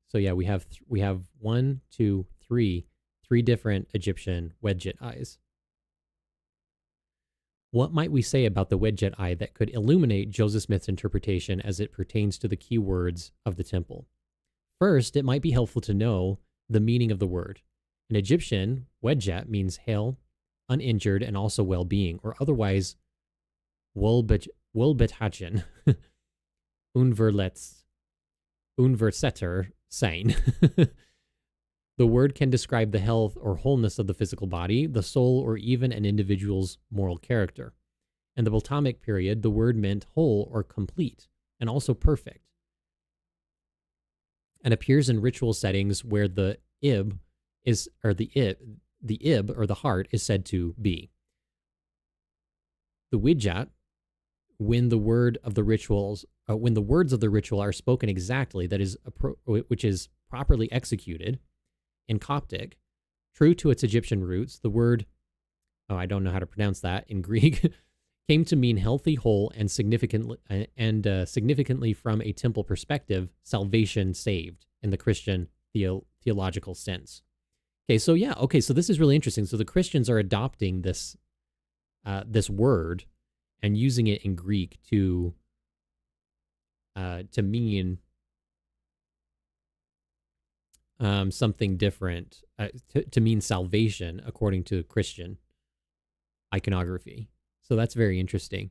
Speaker 1: So yeah, we have three different Egyptian wedjat eyes. What might we say about the wedjat eye that could illuminate Joseph Smith's interpretation as it pertains to the key words of the temple? First, it might be helpful to know the meaning of the word. In Egyptian, wedjat means hail, uninjured, and also well-being, or otherwise wohlbehalten, unversetter sein. The word can describe the health or wholeness of the physical body, the soul, or even an individual's moral character. In the Ptolemaic period, the word meant whole or complete, and also perfect, and appears in ritual settings where the ib is, or the ib, or the heart, is said to be. The widjat, when the words of the ritual are spoken exactly, that is, which is properly executed in Coptic, true to its Egyptian roots, the word, I don't know how to pronounce that in Greek, came to mean healthy, whole, and significantly from a temple perspective, salvation, saved in the Christian theological sense. Okay, so yeah, so this is really interesting. So the Christians are adopting this word and using it in Greek to mean something different, to mean salvation according to Christian iconography. So that's very interesting.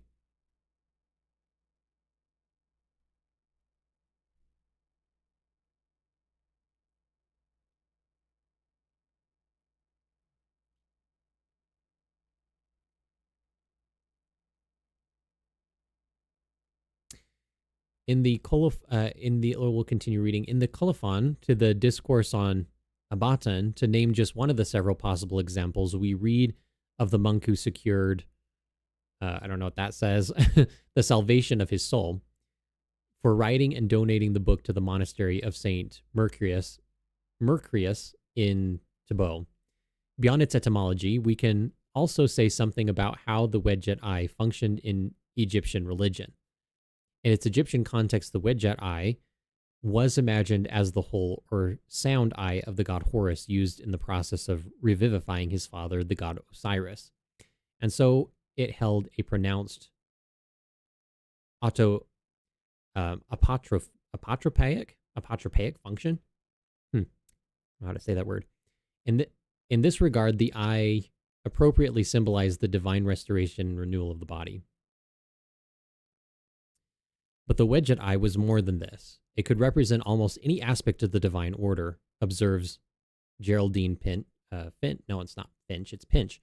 Speaker 1: We'll continue reading. In the colophon to the discourse on Abaton, to name just one of the several possible examples, we read of the monk who secured, I don't know what that says, the salvation of his soul for writing and donating the book to the monastery of Saint Mercurius in Tibot. Beyond its etymology, we can also say something about how the wedjat eye functioned in Egyptian religion. In its Egyptian context, the wedjat eye was imagined as the whole or sound eye of the god Horus, used in the process of revivifying his father, the god Osiris. And so it held a pronounced apotropaic function. I don't know how to say that word. In this regard, the eye appropriately symbolized the divine restoration and renewal of the body. But the wedjat eye was more than this. It could represent almost any aspect of the divine order, observes Geraldine no, it's not Finch, it's Pinch,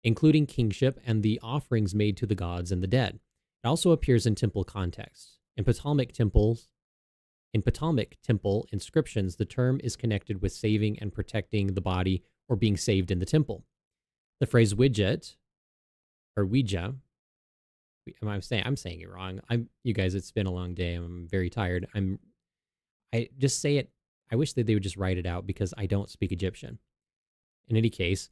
Speaker 1: including kingship and the offerings made to the gods and the dead. It also appears in temple contexts. In Ptolemaic temple inscriptions, the term is connected with saving and protecting the body or being saved in the temple. The phrase widget or Ouija, I'm saying it wrong. You guys, it's been a long day. I'm very tired. I just say it. I wish that they would just write it out because I don't speak Egyptian. In any case,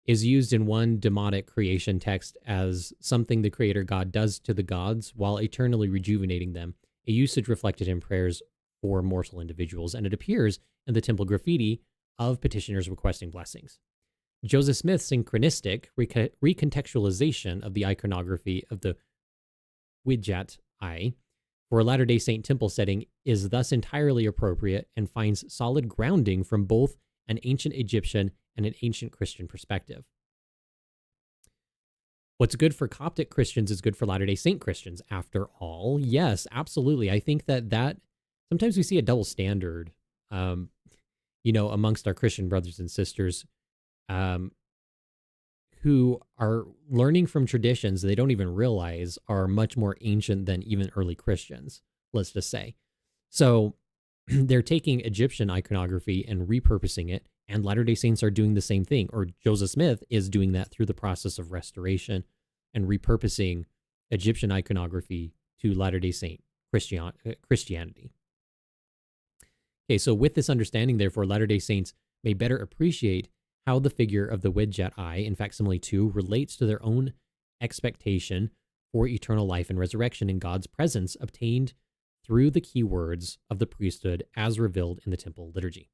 Speaker 1: is used in one demotic creation text as something the creator God does to the gods while eternally rejuvenating them, a usage reflected in prayers for mortal individuals, and it appears in the temple graffiti of petitioners requesting blessings. Joseph Smith's synchronistic recontextualization of the iconography of the Widjat eye for a Latter-day Saint temple setting is thus entirely appropriate and finds solid grounding from both an ancient Egyptian and an ancient Christian perspective. What's good for Coptic Christians is good for Latter-day Saint Christians, after all. Yes, absolutely. I think that sometimes we see a double standard, amongst our Christian brothers and sisters who are learning from traditions they don't even realize are much more ancient than even early Christians, let's just say. So they're taking Egyptian iconography and repurposing it, and Latter-day Saints are doing the same thing, or Joseph Smith is doing that through the process of restoration and repurposing Egyptian iconography to Latter-day Saint Christianity. Okay, so with this understanding, therefore, Latter-day Saints may better appreciate how the figure of the Widjat eye, in facsimile 2, relates to their own expectation for eternal life and resurrection in God's presence obtained through the key words of the priesthood as revealed in the temple liturgy.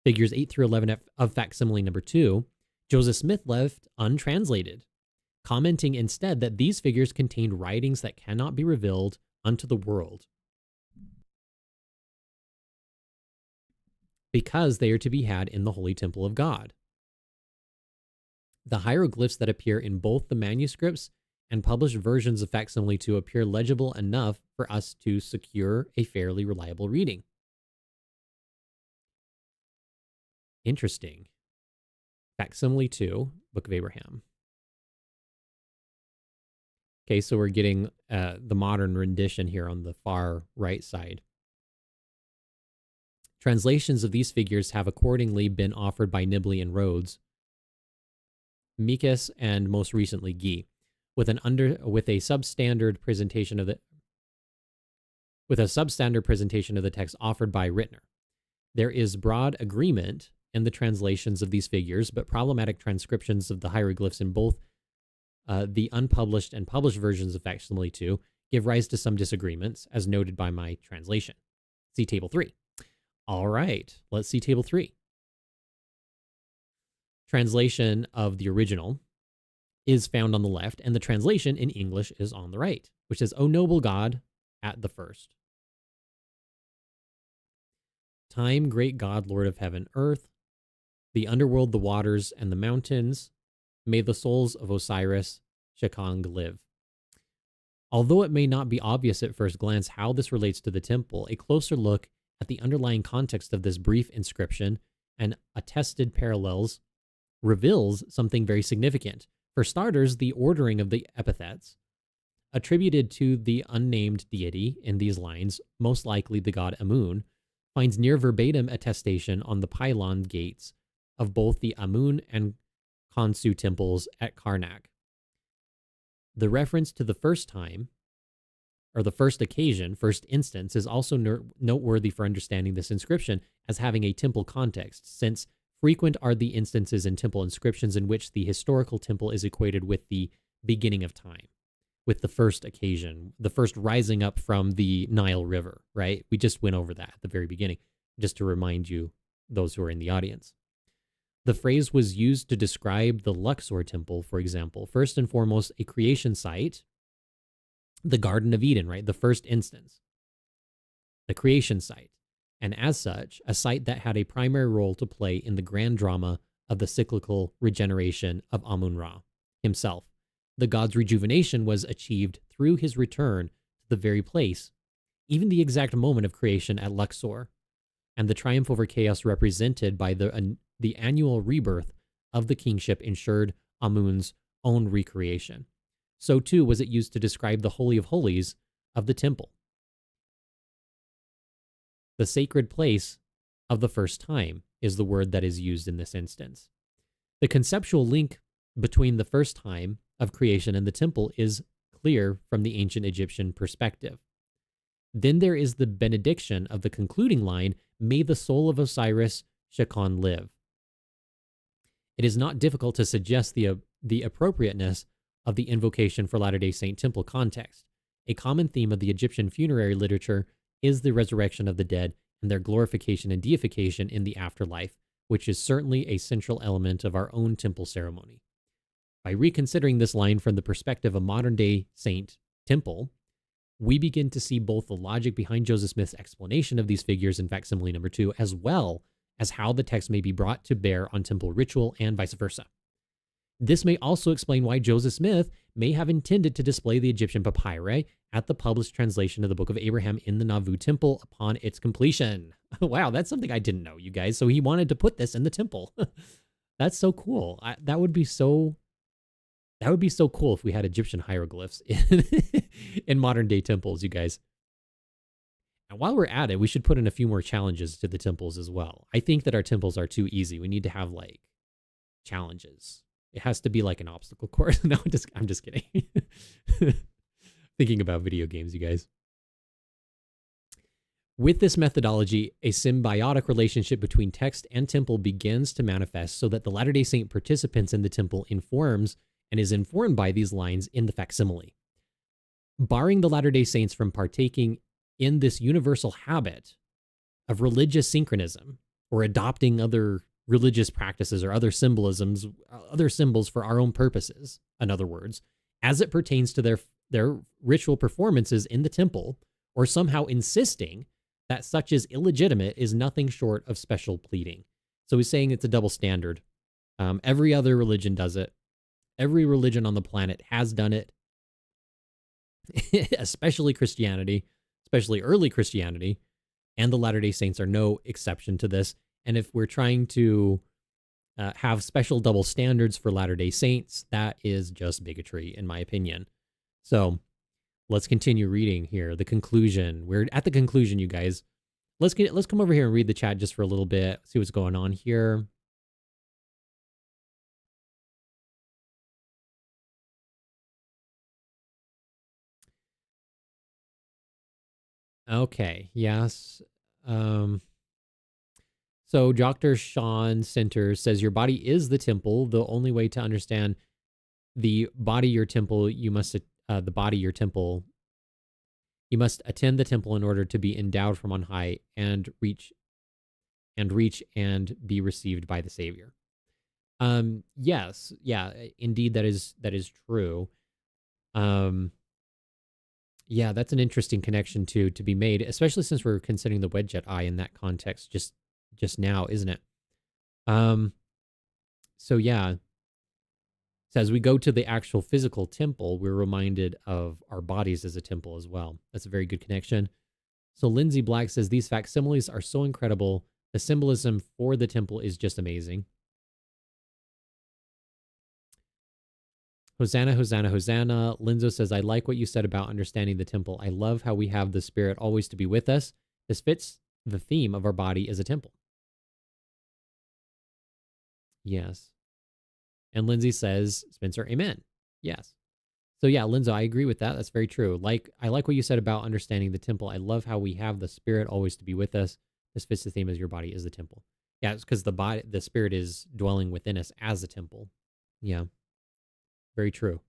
Speaker 1: Figures 8 through 11 of facsimile number 2, Joseph Smith left untranslated, commenting instead that these figures contained writings that cannot be revealed unto the world, because they are to be had in the holy temple of God. The hieroglyphs that appear in both the manuscripts and published versions of facsimile 2 appear legible enough for us to secure a fairly reliable reading. Interesting. Facsimile 2, Book of Abraham. Okay, so we're getting the modern rendition here on the far right side. Translations of these figures have accordingly been offered by Nibley and Rhodes, Mekas, and most recently Guy, with a substandard presentation of the text offered by Rittner. There is broad agreement in the translations of these figures, but problematic transcriptions of the hieroglyphs in both the unpublished and published versions of facsimile 2 give rise to some disagreements, as noted by my translation. See Table 3. All right, let's see Table 3. Translation of the original is found on the left, and the translation in English is on the right, which says, O noble God, at the first. Time, great God, Lord of heaven, earth, the underworld, the waters, and the mountains, may the souls of Osiris, Shekang, live. Although it may not be obvious at first glance how this relates to the temple, a closer look at the underlying context of this brief inscription and attested parallels reveals something very significant. For starters, the ordering of the epithets attributed to the unnamed deity in these lines, most likely the god Amun, finds near verbatim attestation on the pylon gates of both the Amun and Khonsu temples at Karnak. The reference to the first time, or the first occasion, first instance, is also noteworthy for understanding this inscription as having a temple context, since frequent are the instances in temple inscriptions in which the historical temple is equated with the beginning of time, with the first occasion, the first rising up from the Nile River, right? We just went over that at the very beginning, just to remind you, those who are in the audience. The phrase was used to describe the Luxor temple, for example, first and foremost, a creation site, the Garden of Eden, right? The first instance, the creation site. And as such, a site that had a primary role to play in the grand drama of the cyclical regeneration of Amun-Ra himself. The god's rejuvenation was achieved through his return to the very place, even the exact moment of creation at Luxor, and the triumph over chaos represented by the the annual rebirth of the kingship ensured Amun's own recreation. So too was it used to describe the Holy of Holies of the temple, the sacred place of the first time is the word that is used in this instance. The conceptual link between the first time of creation and the temple is clear from the ancient Egyptian perspective. Then there is the benediction of the concluding line, "May the soul of Osiris Shakon live." It is not difficult to suggest the appropriateness of the invocation for Latter-day Saint temple context. A common theme of the Egyptian funerary literature is the resurrection of the dead and their glorification and deification in the afterlife, which is certainly a central element of our own temple ceremony. By reconsidering this line from the perspective of modern-day Saint Temple, we begin to see both the logic behind Joseph Smith's explanation of these figures in facsimile number 2, as well as how the text may be brought to bear on temple ritual and vice versa. This may also explain why Joseph Smith may have intended to display the Egyptian papyri at the published translation of the Book of Abraham in the Nauvoo Temple upon its completion. Wow, that's something I didn't know, you guys. So he wanted to put this in the temple. That's so cool. That would be so cool if we had Egyptian hieroglyphs in modern day temples, you guys. And while we're at it, we should put in a few more challenges to the temples as well. I think that our temples are too easy. We need to have like challenges. It has to be like an obstacle course. No, I'm just kidding. Thinking about video games, you guys. With this methodology, a symbiotic relationship between text and temple begins to manifest so that the Latter-day Saint participants in the temple informs and is informed by these lines in the facsimile. Barring the Latter-day Saints from partaking in this universal habit of religious synchronism or adopting other religious practices or other symbolisms, other symbols for our own purposes, in other words, as it pertains to their ritual performances in the temple, or somehow insisting that such is illegitimate, is nothing short of special pleading. So he's saying it's a double standard. Every other religion does it. Every religion on the planet has done it, especially Christianity, especially early Christianity, and the Latter-day Saints are no exception to this. And if we're trying to have special double standards for Latter-day Saints, that is just bigotry, in my opinion. So let's continue reading here. The conclusion. We're at the conclusion, you guys. Let's come over here and read the chat just for a little bit, see what's going on here. Okay, yes. So Dr. Sean Center says, your body is the temple. The only way to understand the body, your temple, you must attend the temple in order to be endowed from on high and reach and be received by the Savior. Yes, yeah, indeed, that is true. Yeah, that's an interesting connection to be made, especially since we're considering the wedge jet eye in that context just now, isn't it? So yeah. So as we go to the actual physical temple, we're reminded of our bodies as a temple as well. That's a very good connection. So Lindsay Black says, these facsimiles are so incredible. The symbolism for the temple is just amazing. Hosanna, Hosanna, Hosanna. Linzo says, I like what you said about understanding the temple. I love how we have the Spirit always to be with us. This fits the theme of our body as a temple. Yes. And Lindsay says, Spencer, amen. Yes. So yeah, Linzo, I agree with that. That's very true. I like what you said about understanding the temple. I love how we have the Spirit always to be with us. This fits the theme as your body is the temple. Yeah, it's because the Spirit is dwelling within us as a temple. Yeah. Very true.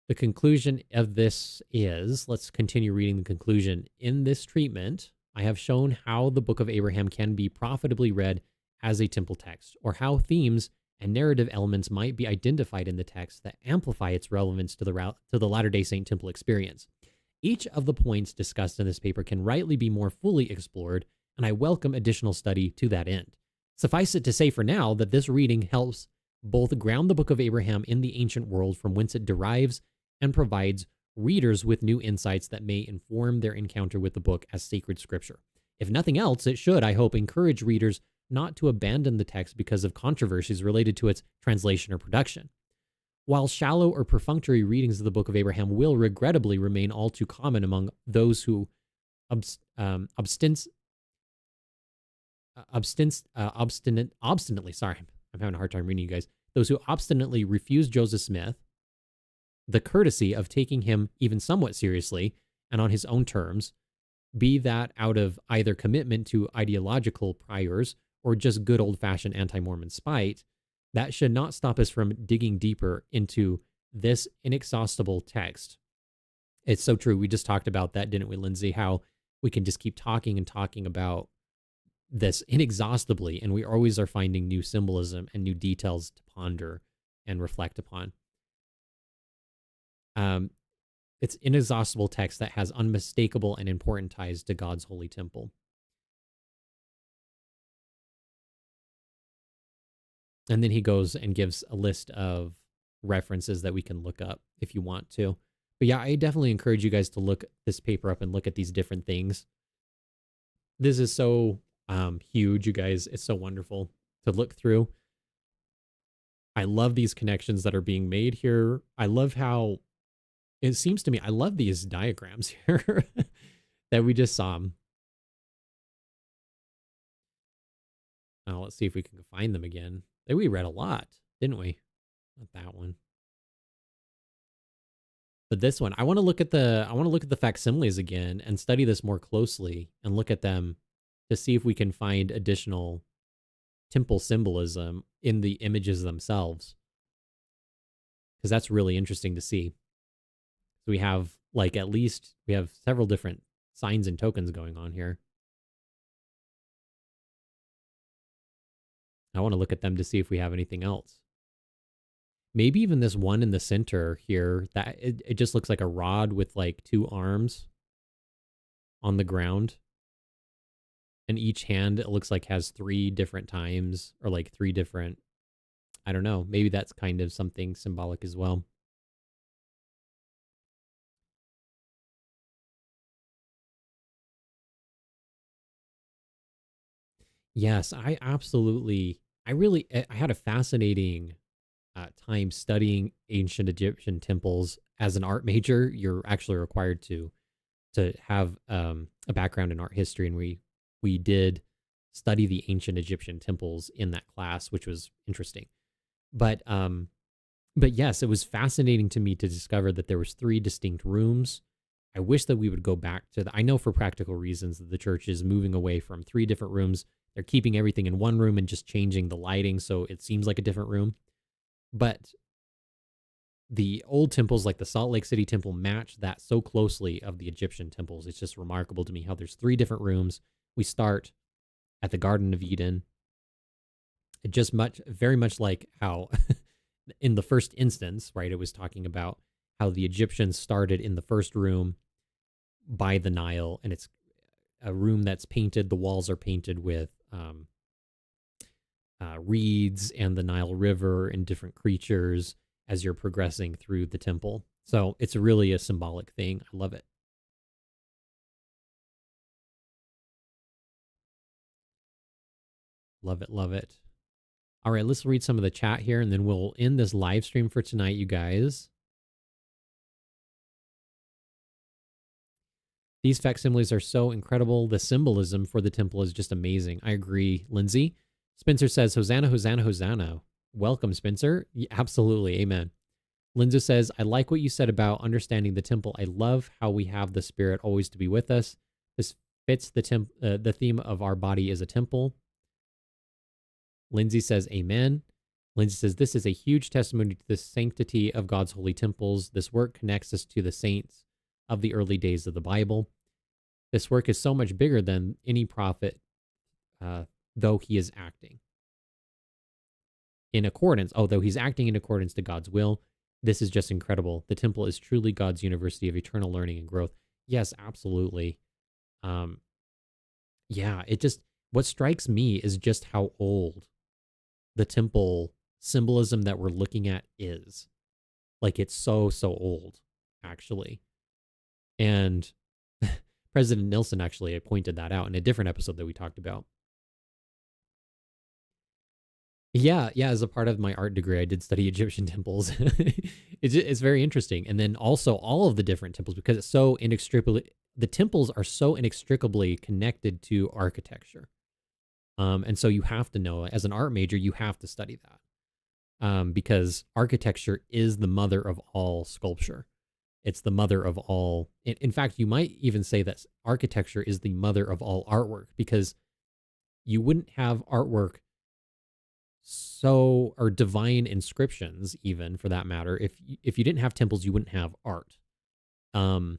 Speaker 1: The conclusion of this is, let's continue reading the conclusion. In this treatment, I have shown how the Book of Abraham can be profitably read as a temple text, or how themes and narrative elements might be identified in the text that amplify its relevance to the Latter-day Saint temple experience. Each of the points discussed in this paper can rightly be more fully explored, and I welcome additional study to that end. Suffice it to say for now that this reading helps both ground the Book of Abraham in the ancient world from whence it derives and provides readers with new insights that may inform their encounter with the book as sacred scripture. If nothing else, it should, I hope, encourage readers not to abandon the text because of controversies related to its translation or production. While shallow or perfunctory readings of the Book of Abraham will regrettably remain all too common among those who obstinately, sorry, I'm having a hard time reading you guys, those who obstinately refuse Joseph Smith the courtesy of taking him even somewhat seriously and on his own terms, be that out of either commitment to ideological priors or just good old-fashioned anti-Mormon spite, that should not stop us from digging deeper into this inexhaustible text. It's so true. We just talked about that, didn't we, Lindsay? How we can just keep talking and talking about this inexhaustibly, and we always are finding new symbolism and new details to ponder and reflect upon. It's inexhaustible text that has unmistakable and important ties to God's holy temple. And then he goes and gives a list of references that we can look up if you want to. But yeah, I definitely encourage you guys to look this paper up and look at these different things. This is so huge, you guys. It's so wonderful to look through. I love these connections that are being made here. I love how it seems to me, I love these diagrams here that we just saw. Now let's see if we can find them again. We read a lot, didn't we? Not that one. But this one, I want to look at the facsimiles again and study this more closely and look at them to see if we can find additional temple symbolism in the images themselves. Because that's really interesting to see. So we have we have several different signs and tokens going on here. I want to look at them to see if we have anything else. Maybe even this one in the center here, that it just looks like a rod with like two arms on the ground. And each hand, it looks like has 3 different times or like 3 different, I don't know, maybe that's kind of something symbolic as well. Yes, I had a fascinating time studying ancient Egyptian temples. As an art major, you're actually required to have a background in art history, and we did study the ancient Egyptian temples in that class, which was interesting. But yes, it was fascinating to me to discover that there was 3 distinct rooms. I wish that we would go back to I know for practical reasons that the church is moving away from 3 different rooms. They're keeping everything in one room and just changing the lighting so it seems like a different room. But the old temples like the Salt Lake City temple match that so closely of the Egyptian temples. It's just remarkable to me how there's 3 different rooms. We start at the Garden of Eden. It just very much like how in the first instance, right, it was talking about how the Egyptians started in the first room by the Nile, and it's a room that's painted. The walls are painted with reeds and the Nile River and different creatures as you're progressing through the temple. So it's really a symbolic thing. I love it. Love it, love it. All right, let's read some of the chat here, and then we'll end this live stream for tonight, you guys. These facsimiles are so incredible. The symbolism for the temple is just amazing. I agree, Lindsay. Spencer says, Hosanna, Hosanna, Hosanna. Welcome, Spencer. Yeah, absolutely. Amen. Lindsay says, I like what you said about understanding the temple. I love how we have the Spirit always to be with us. This fits the theme of our body is a temple. Lindsay says, Amen. Lindsay says, this is a huge testimony to the sanctity of God's holy temples. This work connects us to the saints of the early days of the Bible. This work is so much bigger than any prophet, though he is acting in accordance. Though he's acting in accordance to God's will. This is just incredible. The temple is truly God's university of eternal learning and growth. Yes, absolutely. What strikes me is just how old the temple symbolism that we're looking at is. Like, it's so old, actually. And President Nilsson actually pointed that out in a different episode that we talked about. Yeah. As a part of my art degree, I did study Egyptian temples. It's very interesting. And then also all of the different temples, because it's so inextricably, the temples are so inextricably connected to architecture. And so you have to know, as an art major, you have to study that, because architecture is the mother of all sculpture. It's the mother of all. In fact, you might even say that architecture is the mother of all artwork, because you wouldn't have artwork or divine inscriptions, even for that matter, if you didn't have temples, you wouldn't have art. Um,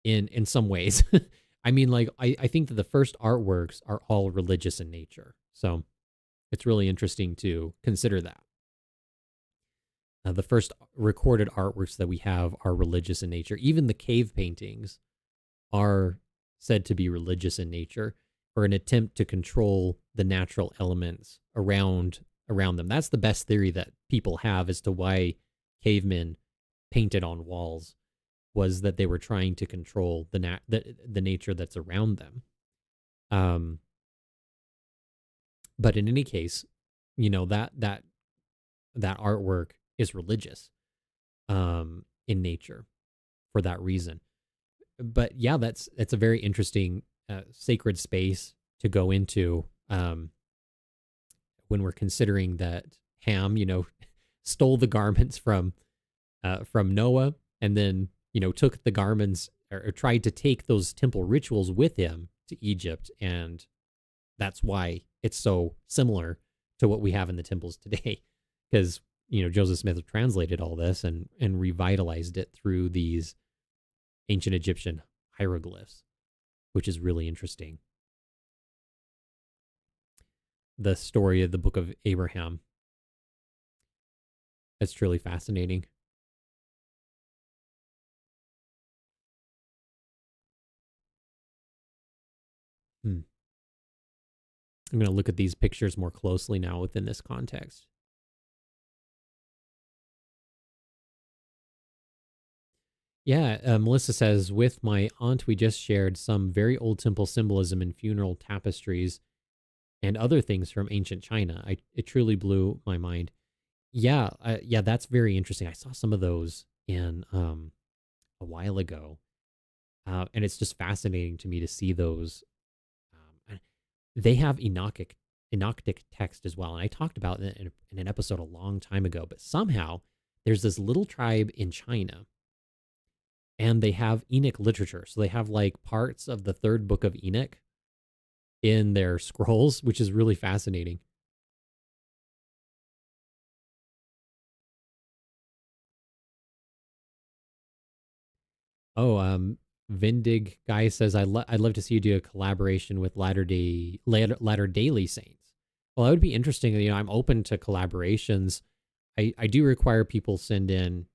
Speaker 1: in some ways, I mean, like I think that the first artworks are all religious in nature, so it's really interesting to consider that. The first recorded artworks that we have are religious in nature. Even the cave paintings are said to be religious in nature, or an attempt to control the natural elements around them. That's the best theory that people have as to why cavemen painted on walls, was that they were trying to control the nature that's around them. Um, but in any case, that artwork is religious, in nature, for that reason. But yeah, that's a very interesting sacred space to go into, when we're considering that Ham, stole the garments from Noah, and then took the garments, or tried to take those temple rituals with him to Egypt, and that's why it's so similar to what we have in the temples today, because Joseph Smith translated all this and revitalized it through these ancient Egyptian hieroglyphs, which is really interesting. The story of the Book of Abraham, that's truly fascinating. Hmm. I'm going to look at these pictures more closely now within this context. Yeah, Melissa says, with my aunt, we just shared some very old temple symbolism and funeral tapestries and other things from ancient China. It truly blew my mind. Yeah, that's very interesting. I saw some of those in a while ago, and it's just fascinating to me to see those. They have Enochic text as well, and I talked about it in an episode a long time ago. But somehow there's this little tribe in China, and they have Enoch literature. So they have like parts of the third book of Enoch in their scrolls, which is really fascinating. Oh, Vindig guy says, I'd love to see you do a collaboration with Latter Daily Saints. Well, that would be interesting. I'm open to collaborations. I do require people send in,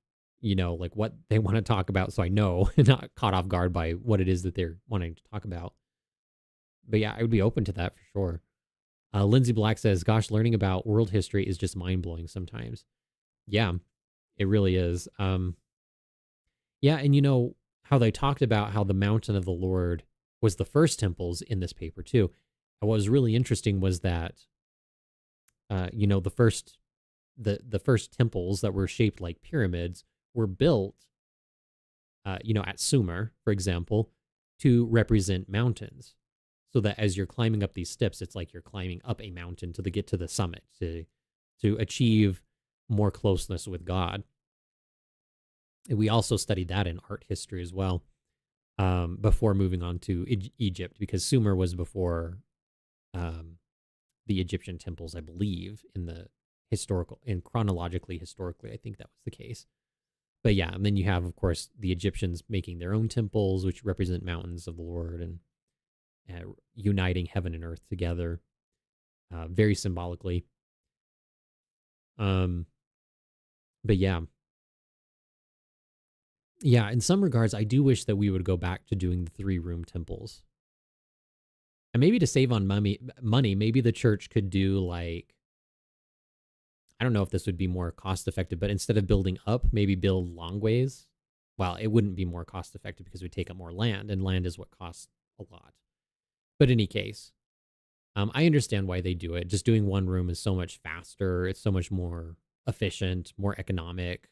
Speaker 1: like what they want to talk about, so I know not caught off guard by what it is that they're wanting to talk about. But yeah, I would be open to that for sure. Lindsay Black says, "Gosh, learning about world history is just mind blowing sometimes." Yeah, it really is. Yeah, and how they talked about how the mountain of the Lord was the first temples in this paper too. And what was really interesting was that, the first temples that were shaped like pyramids were built, at Sumer, for example, to represent mountains. So that as you're climbing up these steps, it's like you're climbing up a mountain to get to the summit to achieve more closeness with God. And we also studied that in art history as well, before moving on to Egypt, because Sumer was before um, the Egyptian temples, I believe, historically, I think that was the case. But yeah, and then you have, of course, the Egyptians making their own temples, which represent mountains of the Lord, and uniting heaven and earth together, very symbolically. Um, but yeah, in some regards, I do wish that we would go back to doing the 3-room temples. And maybe to save on money, maybe the church could do like, I don't know if this would be more cost effective, but instead of building up, maybe build long ways. Well, it wouldn't be more cost effective because it would take up more land, and land is what costs a lot. But in any case, I understand why they do it. Just doing one room is so much faster. It's so much more efficient, more economic.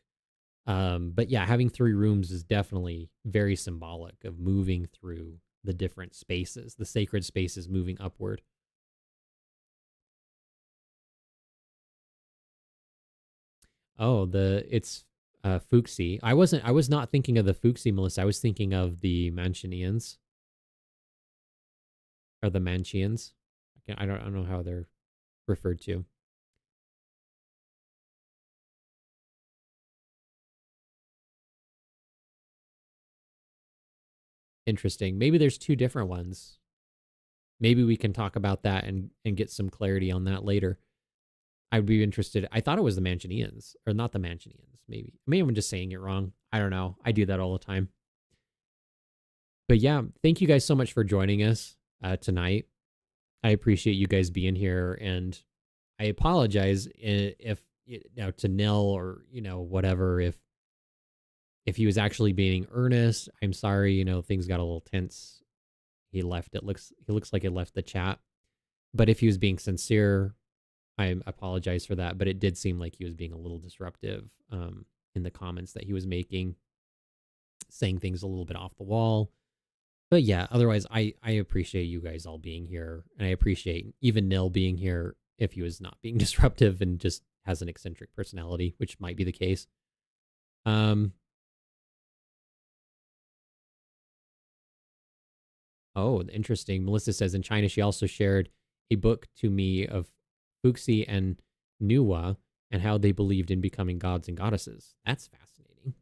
Speaker 1: But yeah, having 3 rooms is definitely very symbolic of moving through the different spaces, the sacred spaces moving upward. Oh, it's Fuxi. I was not thinking of the Fuxi, Melissa. I was thinking of the Manchinians or the Manchians. I don't know how they're referred to. Interesting. Maybe there's 2 different ones. Maybe we can talk about that and get some clarity on that later. I'd be interested. I thought it was the Manchinians, or not the Manchinians. Maybe I'm just saying it wrong. I don't know. I do that all the time. But yeah, thank you guys so much for joining us tonight. I appreciate you guys being here, and I apologize if to Nell or whatever if he was actually being earnest. I'm sorry. Things got a little tense. He left. He looks like he left the chat. But if he was being sincere, I apologize for that, but it did seem like he was being a little disruptive in the comments that he was making, saying things a little bit off the wall. But yeah, otherwise, I appreciate you guys all being here, and I appreciate even Nil being here if he was not being disruptive and just has an eccentric personality, which might be the case. Oh, interesting. Melissa says in China, she also shared a book to me of Fuxi and Nuwa and how they believed in becoming gods and goddesses. That's fascinating.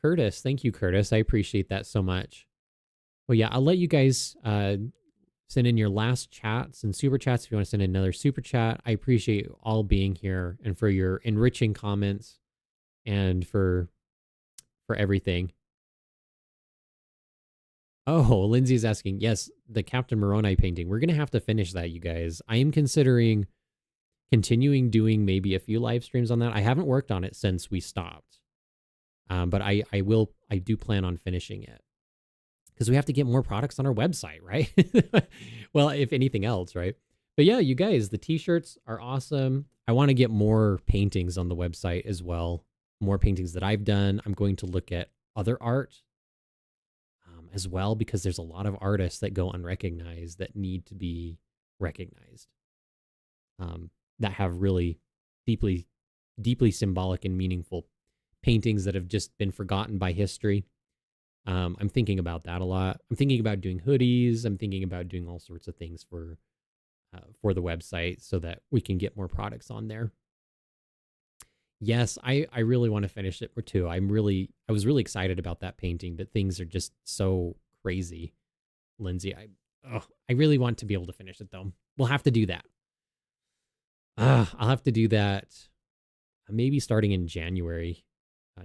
Speaker 1: Curtis, thank you, Curtis. I appreciate that so much. Well, yeah, I'll let you guys send in your last chats and super chats if you want to send in another super chat. I appreciate you all being here and for your enriching comments and for everything. Oh, Lindsay's asking, yes, the Captain Moroni painting. We're going to have to finish that, you guys. I am considering continuing doing maybe a few live streams on that. I haven't worked on it since we stopped. But I do plan on finishing it because we have to get more products on our website, right? Well, if anything else, right? But yeah, you guys, the t-shirts are awesome. I want to get more paintings on the website as well. More paintings that I've done. I'm going to look at other art as well because there's a lot of artists that go unrecognized that need to be recognized. That have really deeply, deeply symbolic and meaningful paintings that have just been forgotten by history. I'm thinking about that a lot. I'm thinking about doing hoodies. I'm thinking about doing all sorts of things for the website so that we can get more products on there. Yes, I really want to finish it too. I was really excited about that painting, but things are just so crazy. Lindsay, I really want to be able to finish it though. We'll have to do that. I'll have to do that maybe starting in January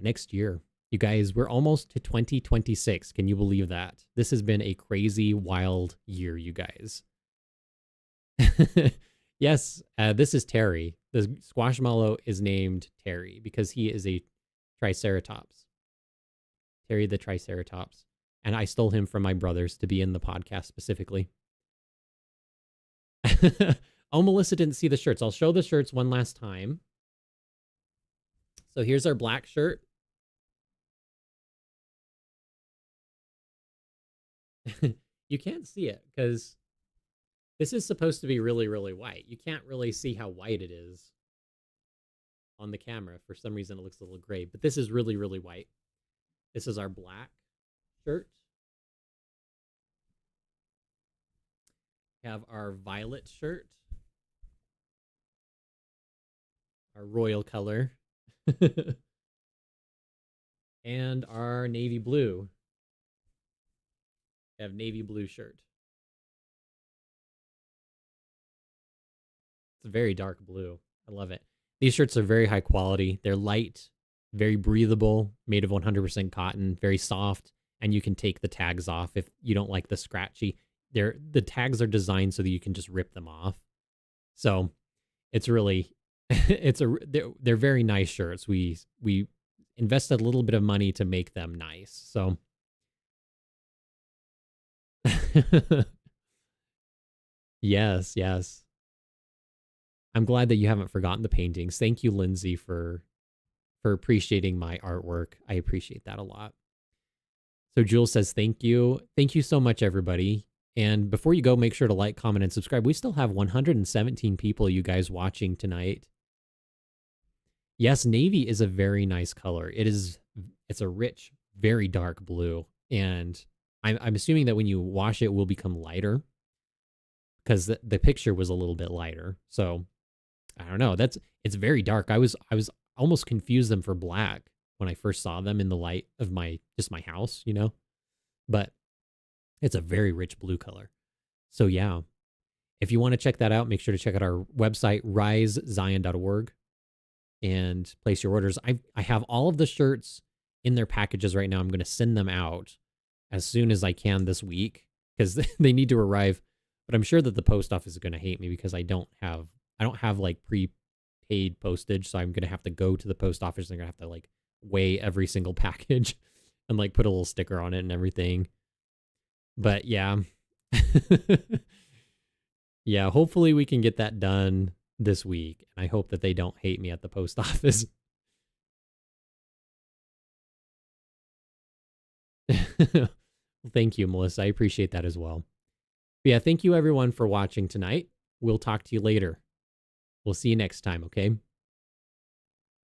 Speaker 1: next year. You guys, we're almost to 2026. Can you believe that? This has been a crazy, wild year, you guys. Yes, this is Terry. The squashmallow is named Terry because he is a triceratops. Terry the triceratops. And I stole him from my brothers to be in the podcast specifically. Oh, Melissa didn't see the shirts. I'll show the shirts one last time. So here's our black shirt. You can't see it because this is supposed to be really, really white. You can't really see how white it is on the camera. For some reason, it looks a little gray, but this is really, really white. This is our black shirt. We have our violet shirt, our royal color, and our navy blue. We have navy blue shirt. It's a very dark blue. I love it. These shirts are very high quality. They're light, very breathable, made of 100% cotton, very soft, and you can take the tags off if you don't like the scratchy. The tags are designed so that you can just rip them off. So It's really, they're very nice shirts. We invested a little bit of money to make them nice. So yes, yes. I'm glad that you haven't forgotten the paintings. Thank you, Lindsay, for appreciating my artwork. I appreciate that a lot. So Jules says, thank you. Thank you so much, everybody. And before you go, make sure to like, comment, and subscribe. We still have 117 people, you guys, watching tonight. Yes, navy is a very nice color. It's a rich, very dark blue. And I'm assuming that when you wash it, it will become lighter because the picture was a little bit lighter. So I don't know. It's very dark. I was almost confused them for black when I first saw them in the light of my house, But it's a very rich blue color. So yeah, if you want to check that out, make sure to check out our website, risezion.org, and place your orders. I have all of the shirts in their packages right now. I'm going to send them out as soon as I can this week because they need to arrive. But I'm sure that the post office is going to hate me because I don't have like prepaid postage, so I'm going to have to go to the post office and they're going to have to like weigh every single package and like put a little sticker on it and everything. But yeah. Yeah, hopefully we can get that done this week. And I hope that they don't hate me at the post office. Well, thank you, Melissa. I appreciate that as well. But yeah, thank you everyone for watching tonight. We'll talk to you later. We'll see you next time, okay?